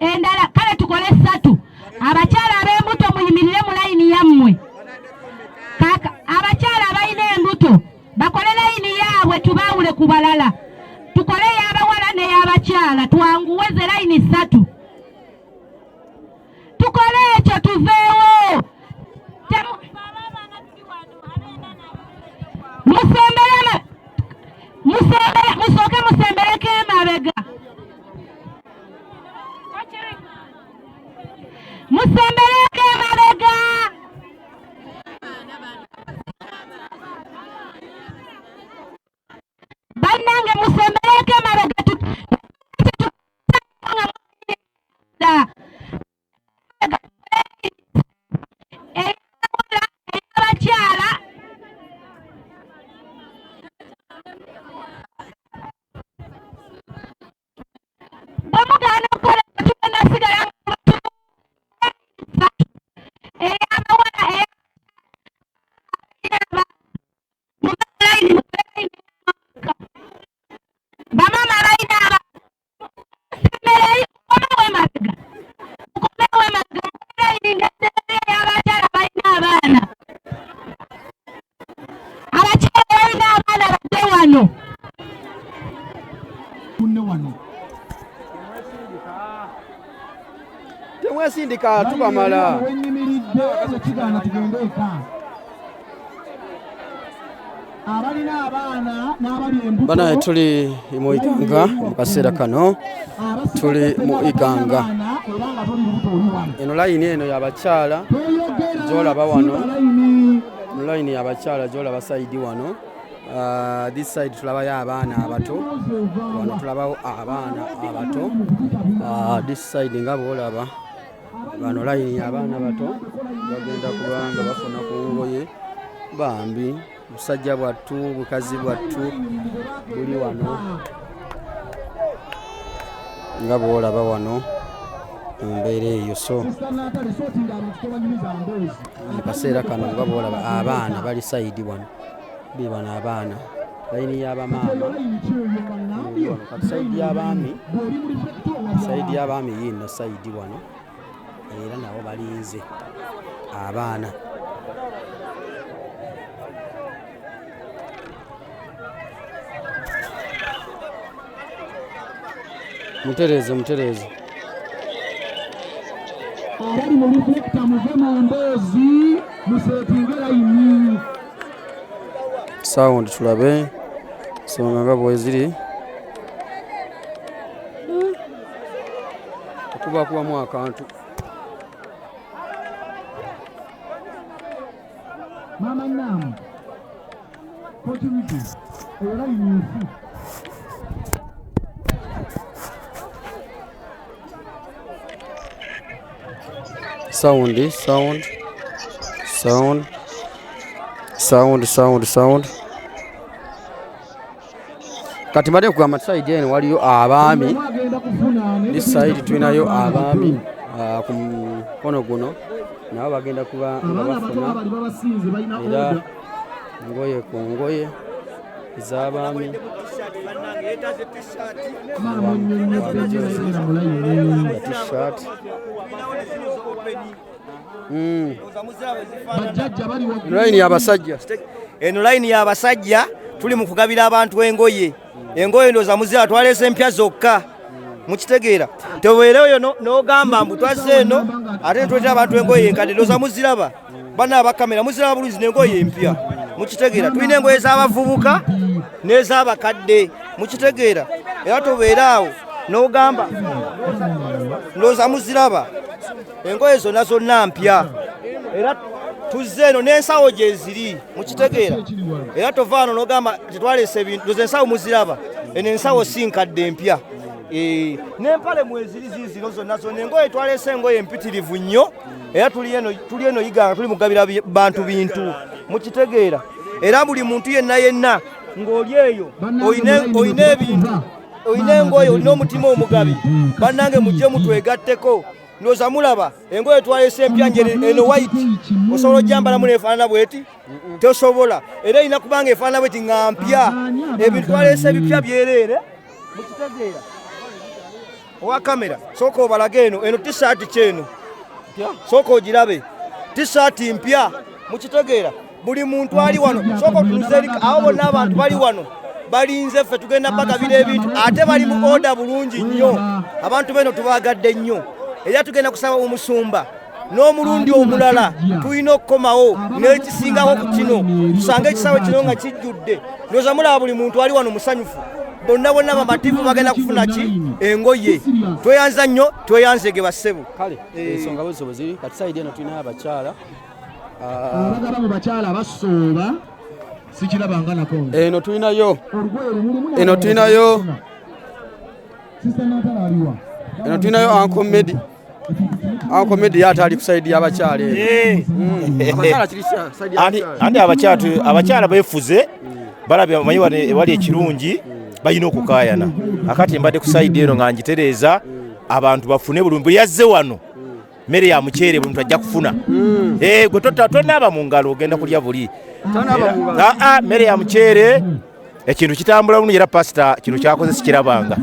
endala kale tukole 3. Abakyala ab'embuto muyimirire mu layini yammwe. Kaka abakyala abalina embuto bakole layini yaabwe, tubaawule ku balala. Tukole y'abawala n'ey'abakyala, twanguweze layini 3. Tukole ekyo tuveewo. Musooke musembereko emabega. Musembereko emabega. Bannange musembereko emabega. Abakyala bamugana okukola tugenda sigala bamama balina abakyala balina abaana, abakyala balina abaana badde wano. Temwesindika tubamala. Bana tuli mu Iganga mu kaseera kano, tuli mu Iganga. Eno layini eno y'abakyala gy'olaba wano, mu layini y'abakyala gy'olaba sayidi wano. This side tulabayo abaana abato, wano tulabawo abaana abato. This side nga bw'olaba bano layini abaana bato bagenda kubanga bafuna ku ngoye bambi. Musajja bwattu, bukazi bwattu buli wano nga bw'olaba wano mu mbeera eyo. So mu kaseera kano nga bw'olaba abaana bali sayidi wano, bibano abaana layini y'abamaama wano, kati sayidi y'abaami, sayidi y'abaami yino sayidi wano, era nabo balinze abaana. Mutereze. abali mu reflector muve mu mboozi museetinge layini. Sound tulabe ensonga nga bwe ziri okubakubamu akantu. Mama Nam, Portuguese, era yufu. Sound. Kati mbadde kugamba side eno waliyo abaami, this side tulinayo abaami ku mukono guno nabo bagenda kuba nga bafuna era ngoye ku ngoye ez'abaami. T-shirt. Line y'abasajja. Eno line y'abasajja tuli mu kugabira abantu engoye. Engoye ndo za muzira twalese empya zokka. Mukitegeera. Tobeera oyo n'ogamba mbu twazze eno ate twetera abantu engoye enkadde ndo za muziraba. Bana abakamera muziraba bulungi n'engoye empya. Mukitegeera. Tulina engoye z'abavubuka n'ez'abakadde. Mukitegeera. Era tobeera awo n'ogamba ndo za muziraba. Engoye zonna zonna mpya. Era tuzze eno n'ensawo gye ziri. Mukitegeera. Era tovaano n'ogamba tetwalese ebintu zo ensawo muziraba. Eno ensawo si nkadde mpya. N'empale mweziri zizino zonna zonna engoye twalese engoye empitirivu nnyo. Era tuli eno yiganga tuli mugabira bantu bintu. Mukitegeera. Era buli muntu yenna ng'oli eyo oyina ebintu oyina engoye olina omutima omugabi. Bannange mujje mutwegatteko. Ndoza mulaba engoye twalese empya eno white osobola ojjambalamu neefaanana bweti tosobola. Era ina kubanga efaanana bweti nga mpya. Ebintu twalese ebipya byereere. Mukitegeera. Owa kamera sooka obalage eno t-shirt kyeno sooka ogirabe t-shirt mpya. Mukitegeera. Buli muntu ali wano sooka otunuzerika awo bonna abantu bali wano balinze ffe tugenda bagabira ebintu ate bali mu order bulungi nnyo. Abantu beno tubaagadde nnyo. Era tugenda kusaba omusumba n'omulundi omulala tulina okukomawo n'ekisingako ku kino tusange ekisaawe kino nga kijjudde. Ndowooza mulaba buli muntu ali wano musanyufu. Bonna bamativu bagenda kufuna ki engoye. Tweyanza nnyo tweyanzege bassebo. Kale ensonga bwe zo ziri. Kati side eno tulinayo abakyala abagaba mu bakyala basooba sikirabanga nako. Eno tulinayo Uncle Medi yatali ku side y'abakyala. Andi abakyala befuze balabya bamanyi wali ekirungi balina okukaayana. Akati mbadde ku side eno nga ngitereeza abantu bafune bulungi. Yazze wano mmere ya muceere buli muntu ajja kufuna. Gwe tonaaba mu ngalo ogenda kulya buli. Mmere ya muceere ekintu kitambula bulungi era pasita kino kyakoze sikirabanga.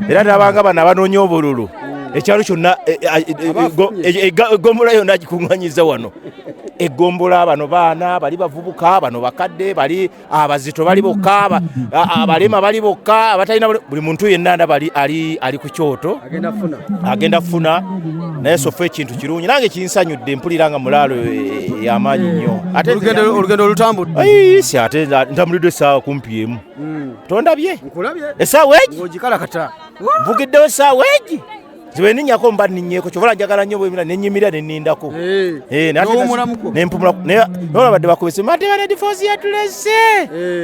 Era nabanga bano abanoonya obululu. Ekyalo kyonna egombola yonna gikuŋŋanyiza wano. Egombola bano baana bali bavubuka bano bakadde bali abazito bali bokka abalema bali bokka abatalina buli muntu yenna ndaba ali ku kyoto agenda funa naye sofa ekintu kirungi nange kinsanyudde mpulira nga mulaalo y'amaanyi nnyo. Ate olugendo olutambudde si ate ntambulidde essaawa kumpi emu. Tondabye essaawa egi ogikalakata nvugiddewo essaawa egi zibe ninnyako mba ninnyeko kyobola njagala nnyo bwemira nennyimira nennindako nempumula nola badde bakubise mate bane difosi yatulese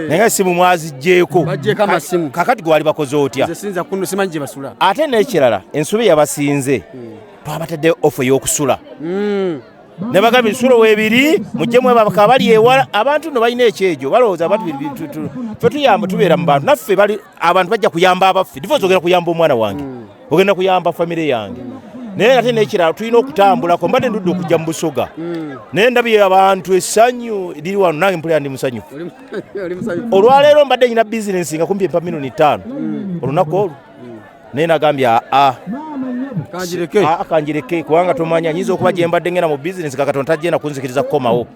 naye simu mwaziggyeko kakati gwali bakoze otya ate n'ekirala ensubi yabasinze twabatadde ofu ey'okusula ne bagambye ebisulo weebiri mujjemu bakaba bali ewala abantu no balina ekyejo balowooza abantu ffe tuyamba tubeera mu bantu naffe abantu bajja kuyamba abaffe difosi ogenda kuyamba omwana wange ogenda kuyamba famire yange naye ate n'ekirala tulina okutambulako mbadde ndudde okujja mu Busoga naye ndabye abantu essanyu liri wano nange mpulira ndi musanyufu. Olwaleero mbadde nyina bizinensi nga kumpi empa milioni 5 olunaku olwo naye nagambye kanjireke kubanga tomanya nyinza okuba gye mbadde ngenda mu bizinesi kakatonda tajjenda kunzikiriza kukomawo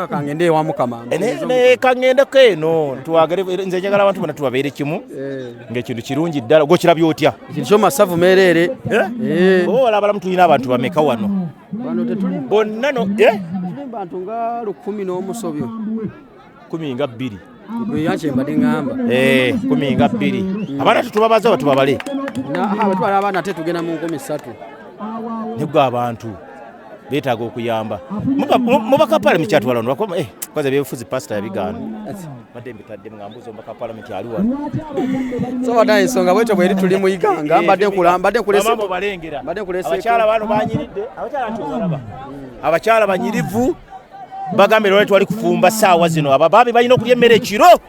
kangende ewa mukama kangendeko eno twagere nze njagala abantu bonna tubabeere kimu ng'ekintu kirungi ddala gwe kirabye otya ekintu ky'omasavu meereere oba walabalamu tulina abantu bameka wano bonna bantu nga 10 n'omusobyo 12 yakyembadde ngamba 12 abaana tetubabaza batubabale batwala abaana ate tugenda mu 3 nibwo abantu beetaaga okuyamba mubaka palamenti atwala koze byebufuzi pasita yabigaana badde mbitadde mngambuzi omubaka palamenti ali wano so badda ensonga bwetyo bweri tuli mu Iganga mbadde abakyala bano banyiridde abakyala ntibalaba abakyala banyirivu bagambye lwali twali kufumba saawa zino ababaami balina okulya emmere ekiro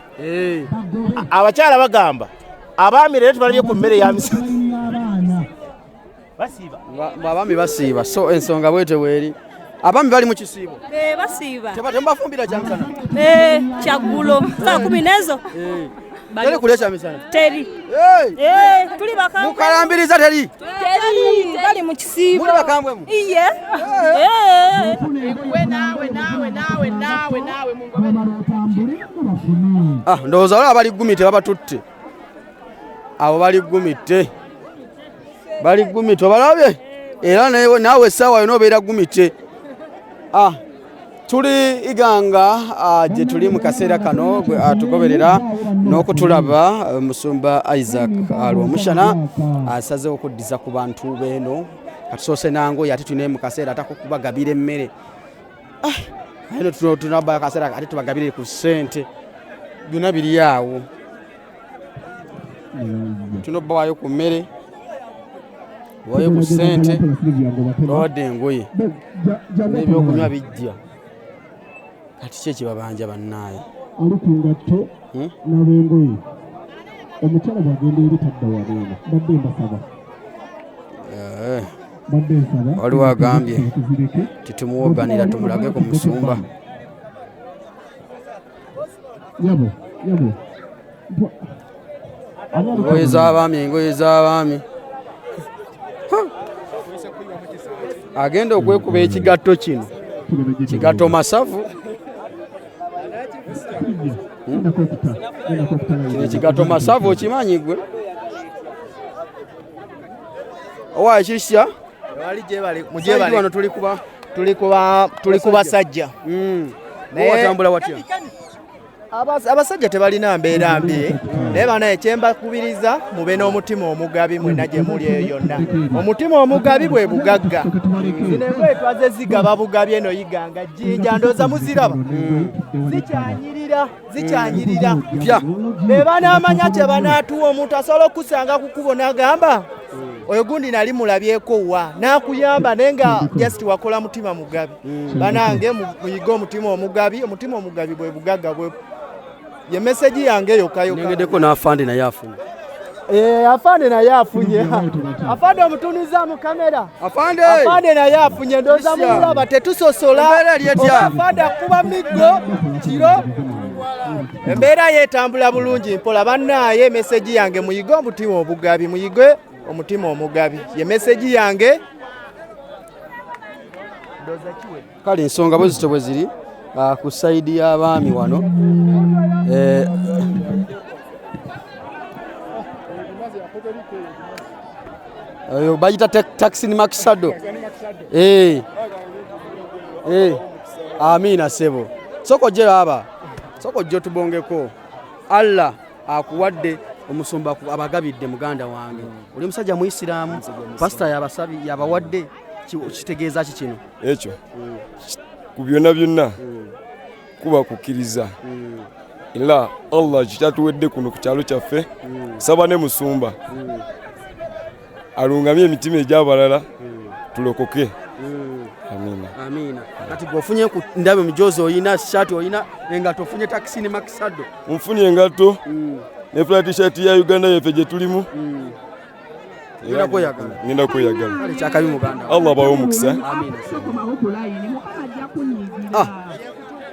abakyala bagamba abaami leero tubalabye ku mmere ya misana abaami basiiba so ensonga bwetyo bweri abaami bali mu kisiibo basiiba tebafumbira kyamisana kyaggulo saa 10 nezo teri kulya kyamisana teri tuli bakambwe mukalambiriza teri bali mu kisiibo muli bakambwe mu iye nawe ndowooza wala abali gumite babatutte abo bali gumite obalabye era naawe essaawa yona obeera gumite tuli Iganga gye tuli mu kaseera kano atugoberera n'okutulaba Musumba Isaac Alwomushana asazeewo okuddiza ku bantu beeno katusoose nango ate tulina mu kaseera atakukubagabira emmere eno tunaba kaseera ate tubagabire ku ssente byonna biri awo tunobbawayo ku mmere wayo ku ssente n'owadde engoye n'ebyokunywa bijja kati ki ekibabanja bannaaye ali ku ngatto n'ab'engoye omukyala bw'agenda eri tadda wabeeno badde mbasaba waliwo agambye titumuwoganira tumulage ku musumba engoye z'abaami agenda okwekuba ekigatto kino kigatto masavu kino kigatto masavu okimanyi gwe owa kisya wano tuli ku basajja watambula watya abasajja tebalina mbeera mbi naye bana ekyembakubiriza mube n'omutima omugabi mwena gye muli eyo yonna omutima omugabi bwe bugagga zino engoye twaze zigaba bugabi eno Iganga jjinja ndooza muziraba zikyanyirira be banaamanya kye banaatuwa omuntu asobola okusanga kukubo n'agamba oyo gundi nali mulabyeko wa n'akuyamba naye nga just wakola mutima mugabi banange muyiga omutima omugabi bwe bugagga bwe ye message yange yokayoka n'afande naye afunye afande naye afunye afande omutuniza mu kamera afande naye afunye ndooza mulaba tetusosola afande akuba miggo kiro embeera yeetambula bulungi mpola bannaaye message yange muyige omutima obugabi muyige omutima omugabi ye message yange kale ensonga bwe zito bwe ziri ku sayidi y'abaami wano oyo bayita taxini makisado amina sebo soko jeraba soko jjo tubongeko Allah akuwadde omusumba abagabidde muganda wange oli musajja muisiramu pastor yabasabi yabawadde kitegeeza ki kino ekyo ku byonna kuba kukkiriza era Allah kitatuwedde kuno ku kyalo kyaffe saba ne musumba alungamye emitima egy'abalala tulokoke amina kati gwofunye ku ndabe mujozi oyina shati oyina engato ofunye taxini makisado nfunye engato ne flat t-shirt ya Uganda yefe gye tulimu ngenda kweyagala kyakabi muganda Allah bawo mukisa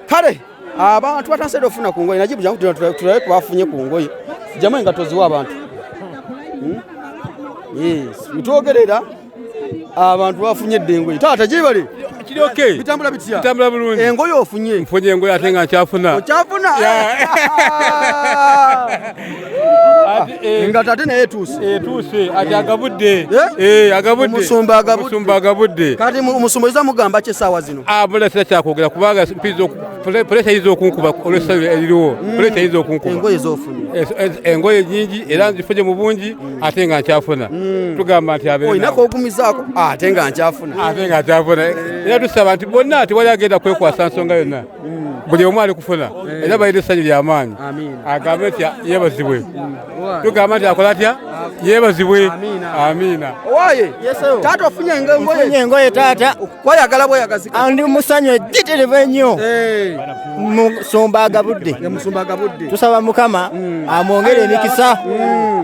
kale abantu batansedde ofuna ku ngoye najibu jangu tulabe kubafunye ku ngoye jamu engato ziwa abantu Mutwogerera abantu bafunye eddengoye. Taata gyebale. Kiri okay. Bitambula bitya? Bitambula bulungi. Engoye ofunye. Mfunye engoye ate nga nkyafuna. Okyafuna? Nga tate naye etuuse. Etuuse ati agabudde. Agabudde. Omusumba agabudde. Omusumba agabudde. Kati omusumba oyinza mugamba ki essaawa zino? Bula sira kyakwogera kubanga pulesa yinza okunkuba olw'essaawa eririwo. Pulesa yinza okunkuba. Engoye z'ofunye. Engoye nyingi era nzifunye mu bungi ate nga nkyafuna. Tugamba nti abeera. Oyinako ogumizaako ate nga nkyafuna. Ate nga nkyafuna. Era tusaba nti bonna tewali agenda kwekwasa nsonga yonna. Buli omu ali kufuna era balina essanyu ly'amaanyi. Agambe nti yeebazibwe. Tugamba nti akola atya? Yeebazibwe. Amiina. Owaaye taata ofunye engoye. Nfunye engoye taata. Kweyagala bweyagazika. Andi musanyu ejjitirivu ennyo. Musumba agabudde. Musumba agabudde. Tusaba Mukama amwongere emikisa.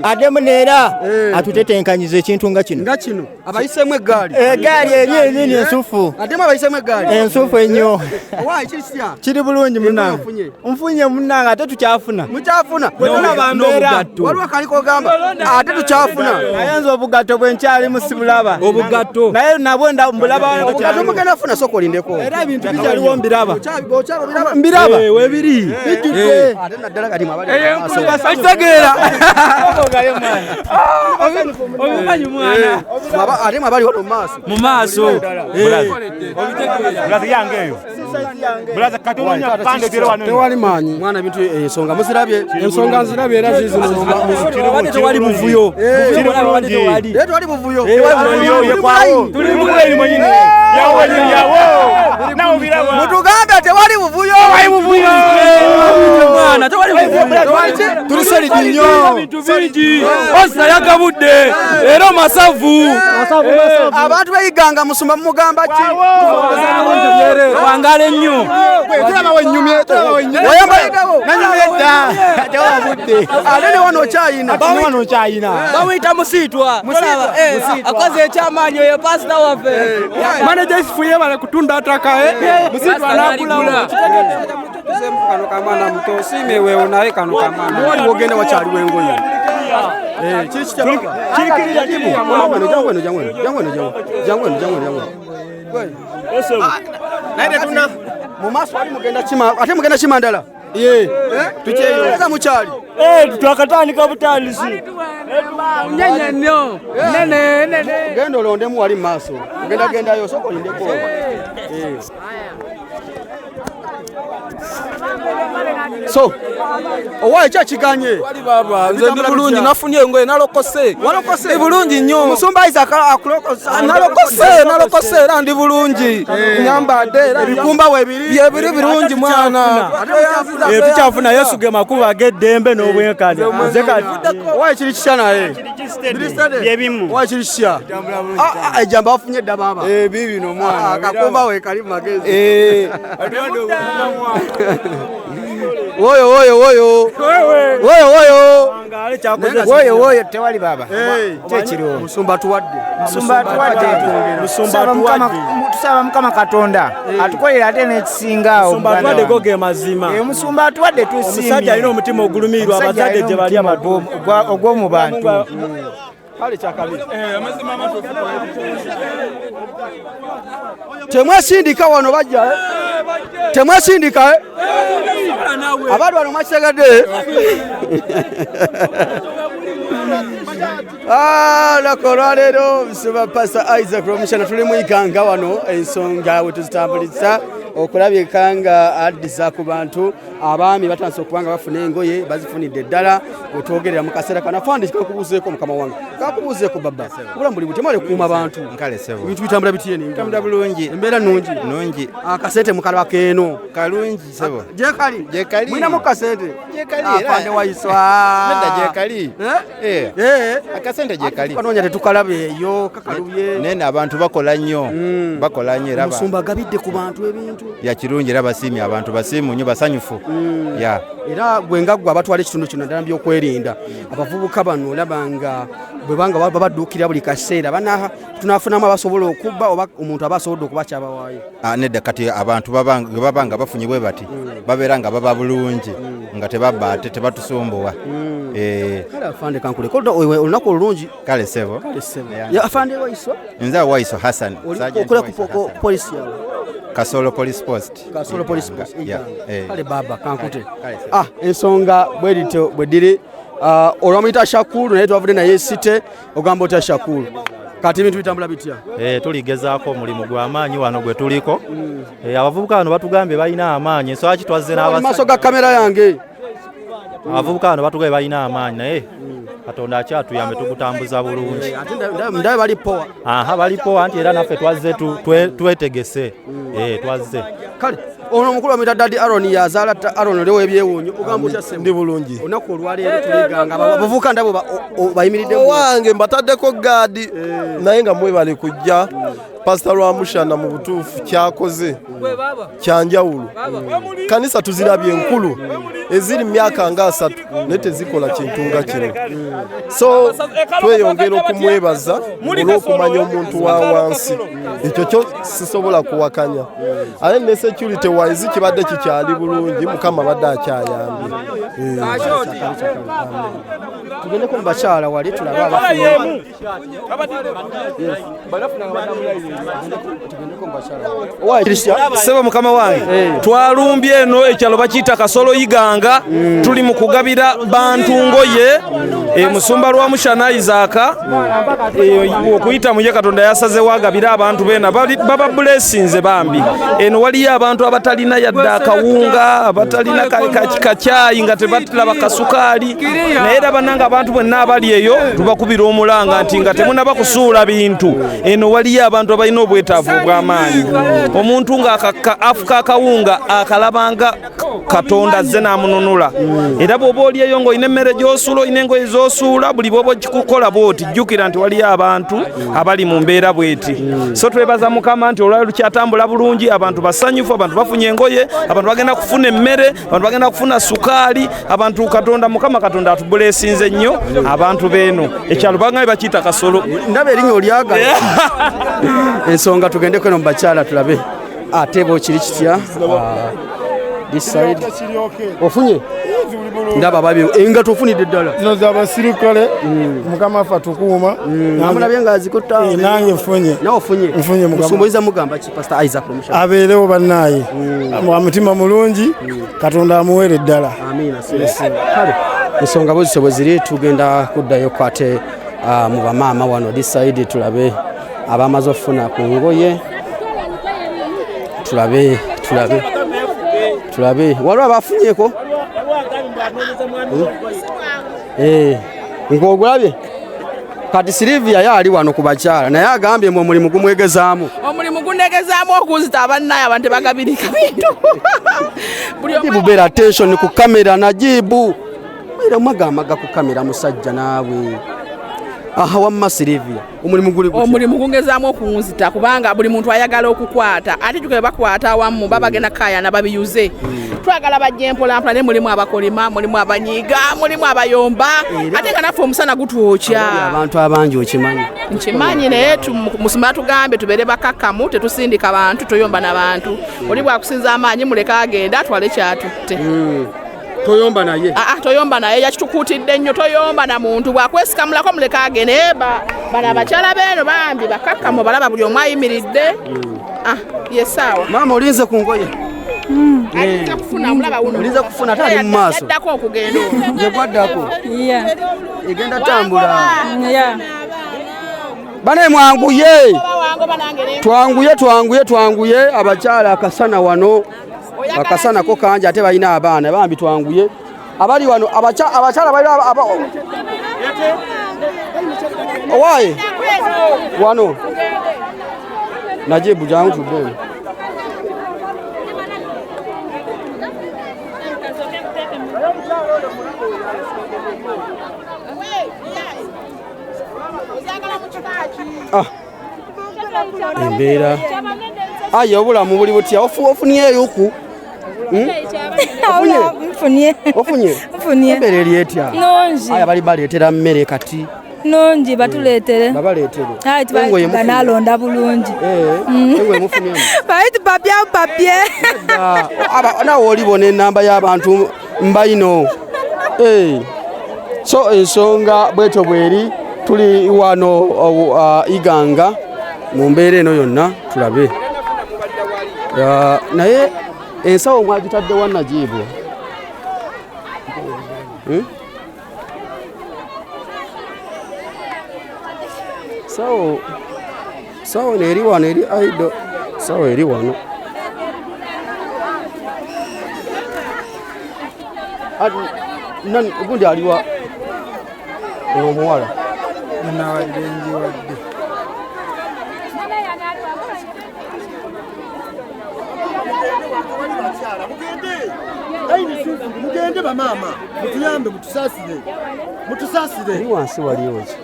Ademu neera atutetenkanyiza ekintu nga kino. Nga kino abayiseemu eggaali. Eggaali eri ennyini ensufu. Ademu abayiseemu eggaali. Ensufu ennyo. Owaaye kisya. Kiri bulungi munnange. Nfunye munnange ate tukyafuna. Mukyafuna. Waliwo akaliko ogamba ate tukyafuna. Nayenza obugatto bwe nkyali musibulaba. Obugatto. Naye nabwo mbulaba. Obugatto mugenda kufuna sooka olindeko. Era ebintu bikyaliwo mbiraba. Mbiraba. Webiri. Bijjudde. Ate naddala kati mwabali. Akitegeera. Obumanyi mwana. Ate mwabali wano mu maaso. Mu maaso. Bulazi yange eyo. Bulazi kati onya pande gere wano. Tewali maanyi. Mwana bintu ensonga muzirabye. Ensonga nzirabye era zizino tewali buvuyo. Tewali buvuyo. Tuli mubulayi mwenyine. Yawo nawo biraba. Mutugambe tewali buvuyo. Tewali buvuyo. Mwana tewali buvuyo. Tuli solidi nnyo. Osa yagabudde. Era masavu. Abantu bayiganga musumba mugamba ki? Wangale nnyo. Tulaba wenyumye. Wayamba yigabo. Nanyumye dda. Tewabudde. Alene wano okyayina. Wano okyayina. Bamuyita musiitwa. Musaba. Akoze ekyamaanyi oyo pasita waffe. Manager isifuye bale kutunda ataka musiitwa anagula. Kano kamwana muto sime wewe naye kano kamwana. Wali wogenda wakyaliwo engoye. Kirikirira jibu. Jangweno. Naye tuna mu maaso ali mugenda kima ate mugenda kimandala. Tukyeyonza mukyali. Twakatandika butandisi. Nyenye nnyo. Nene. Genda olondemu wali mu maaso. Gendayo soko olindeko. So owaaye kyakiganye wali baba nze ndi bulungi nafunye engoye nalokose ndi bulungi nnyo omusumba Isaac akulokose nalokose era ndi bulungi nyambadde era ebikumba weebiri byebiri birungi mwana tukyafuna Yesu ge makubo ag'eddembe n'obwenkanya. owaaye kiri kitya naye byebimu owaaye kiri kitya ejjamba bafunye edda baba bibino mwana akakumba we kali mu magezi woyo tewali baba kyekiriwo musumba tuwadde tusaba Mukama Katonda atukolera ate n'ekisinga awo tuwadde go ge mazima musumba atuwadde tusiimye omusajja alina omutima ogulumirirwa abazadde gye bali abatu ogw'omu bantu temwesindika wano bajja temwesindika abantu bano mwakitegadde nakolwa leero musumba Pastor Isaac Romushana tuli mwikanga wano ensonga we tuzitambuliza okulabika nga addiza ku bantu abaami batandise okuba nga bafuna engoye bazifunidde ddala wetwogerera mu kaseera kano afandi kakubuuzeeko mukama wange kakubuuzeeko baba obulamu buli butemale kuuma bantu ebintu bitambula bitye bitambula bulungi embeera nungi akasente mukalwa keeno kalungi sebo gyekali mwinamu kasente afande wayiswa gyekali akasente gyekali panoonya tetukalabe eyo kakalubye nene abantu bakola nnyo era omusumba agabidde ku bantu ebintu ya kirungi era basiimye abantu basiimu nnyo basanyufu ya era gwe nga gwe abatwala ekitundu kino ddala by'okwerinda abavubuka bano olaba nga bwe banga babadduukira buli kaseera tunafunamu abasobola okubba oba omuntu aba asobodde okubakyabawaayo nedda kati abantu baba nga bafunye bwe bati babeera nga baba bulungi nga tebabba ate tebatusumbuwa kale afande kankule olunaku olulungi kale sebo afande Waiso nze Waiso Hassan okola ku polisi yawe Kasolo Police Post. Kasolo Police Post. Kale baba kankute. Ensonga bwedito bwediri olwamuyita Shakulu naye twavudde naye site ogamba ota Shakulu. Kati bintu bitambula bitya? Tuligezaako omulimu gw'amaanyi wano gwe tuliko. Abavubuka bano batugambye balina amaanyi so aki twazze n'abasajja. Maaso ga kamera yange. Abavubuka bano batugambye balina amaanyi naye Katonda akyatuyambe tugutambuza bulungi. Ndabe bali poa. Bali poa anti era naffe twazze twetegese. Twazze. Kale ono mukulu wa mitadadi Aaron yazaala Aaron lewe ebyewunyo ogamba otya ndi bulungi. Onako olwaleero tuliganga abavubuka ndabo bayimiridde wange mbataddeko gaadi naye nga mwebale kujja Pastor Rwamushana mu butuufu kyakoze kyanjawulo kanisa tuzirabye enkulu eziri myaka nga 3 naye tezikola kintu nga kino so tweyongera okumwebaza olw'okumanya omuntu wa wansi ekyo kyo sisobola kuwakanya ate ne security wise kibadde kikyali bulungi mukama badde akyayambye tugende ku bakyala wali tulaba sebo mukama wange twalumbye eno ekyalo bakiyita Kasolo Iganga tuli mu kugabira bantu ngoye musumba Rwamushana Isaac okuyita mu ye Katonda yasaze wagabira abantu bena baba blessings bambi eno waliyo abantu abatalina yadde akawunga abatalina kacyayi nga tebatira bakasukaali naye bananga abantu bwenna abali eyo tubakubira omulanga nti nga temuna bakusuula bintu eno waliyo abantu abalina obwetaavu bw'amaanyi omuntu nga afuka akawunga akalabanga Katonda azze n'amununula era bw'oba olyeyo ng'olina emmere gy'osuula olina engoye z'osuula buli bw'oba kikukola bw'oti jjukira nti waliyo abantu abali mu mbeera bw'eti so twebaza Mukama nti olwali lukyatambula bulungi abantu basanyufu abantu bafunye engoye abantu bagenda kufuna emmere abantu bagenda kufuna sukaali abantu Katonda Mukama Katonda atubuleesinze nnyo abantu beeno ekyalo bangaye bakiyita Kasolo ndaba erinnya olyagala ensonga tugendeko eno mu bakyala tulabe ate bo kiri kitya this side ofunye ndaba babi engato ofunidde ddala zino z'abasirikale mukama afa tukuuma namulabye nga azikuta nange mfunye nawe ofunye mfunye musumbuliza mugamba ki Pastor Isaac Rwamushana abeerewo bannaaye mutima mulungi Katonda amuweere ddala amiina kale ensonga bozise bwe ziri tugenda kuddayo kwate mu bamaama wano this side tulabe abamaze okufuna ku ngoye tulabe waliwo abafunyeko ng'ogulabye kati Silivia yaali wano ku bakyala naye agambye mu omulimu gumwegezaamu omulimu gunegezaamu okuzita abannaye abantu tebagabirika bintu bubeera attention ku kamera najibu era mwagamaga ku kamera musajja naawe wamma Silivia omulimu guli gutya omulimu gungezaamu okunzita kubanga buli muntu ayagala okukwata ate tukebe bakwata awamu babagenda kayana babiyuze twagala bajja mpolampola ne mulimu abakolima mulimu abanyiga mulimu abayomba ate nga naffe omusana gutwokya abantu abangi okimanyi nkimanyi naye musumba tugambe tubeere bakakkamu tetusindika bantu toyomba n'abantu oli bwakusinza amaanyi muleka agenda atwale kyatutte toyomba naye toyomba naye yakitukuutidde nnyo toyomba na muntu bwakwesikamulako muleka agenda naye bano abakyala beeno bambi bakakkamu balaba buli omu ayimiridde yesaawa maama olinze ku ngoye olinza kufuna tali mu maaso yaddako okugenda nze gwaddako egenda tambula bane twanguye abakyala akasana wano akasanako kanja ate balina abaana bambi twanguye abali wano abakyala balina owaye wano najibu jangu tudde embeera ayi obulamu buli butya ofunyeeyo ku ofunye emmere eri etya aya bali baleetera mmere kati nungi batuleetere banalonda bulungi baitu papye nawe olibona enamba y'abantu mbayino so ensonga bwetyo bweri tuli wano Iganga mu mbeera eno yonna tulabe naye ensawo mwagitadde wannajibu sawo neeri wano eri aido sawo eri wano gundi aliwa omuwala mugende bamama mutuyambe mutusasire eri wansi waliwo ki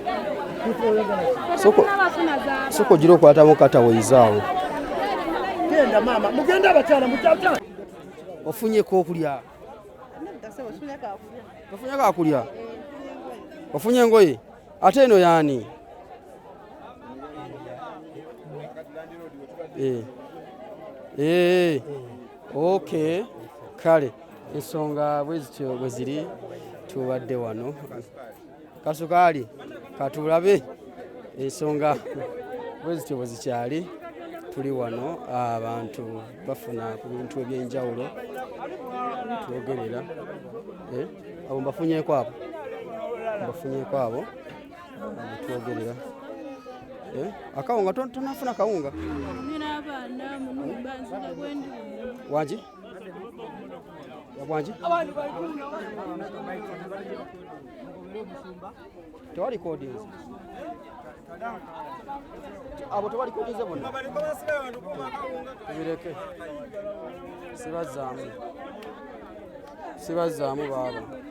soko gira okwatamu katawoyizaawo genda mama mugende abakyala mutata ofunyeko okulya ofunyeko akulya ofunye engoye ate eno yaani okay kale ensonga bwezityo bwe ziri tubadde wano Kasukaali katulabe ensonga bwezityo bwe zikyali tuli wano abantu bafuna ku bintu ebyenjawulo twogerera abo mbafunyeeko abo twogerera akawunga tonafuna kawunga wangi tewali kodinzi abo tewali kodinze bonna tubireke sibazaamu baaba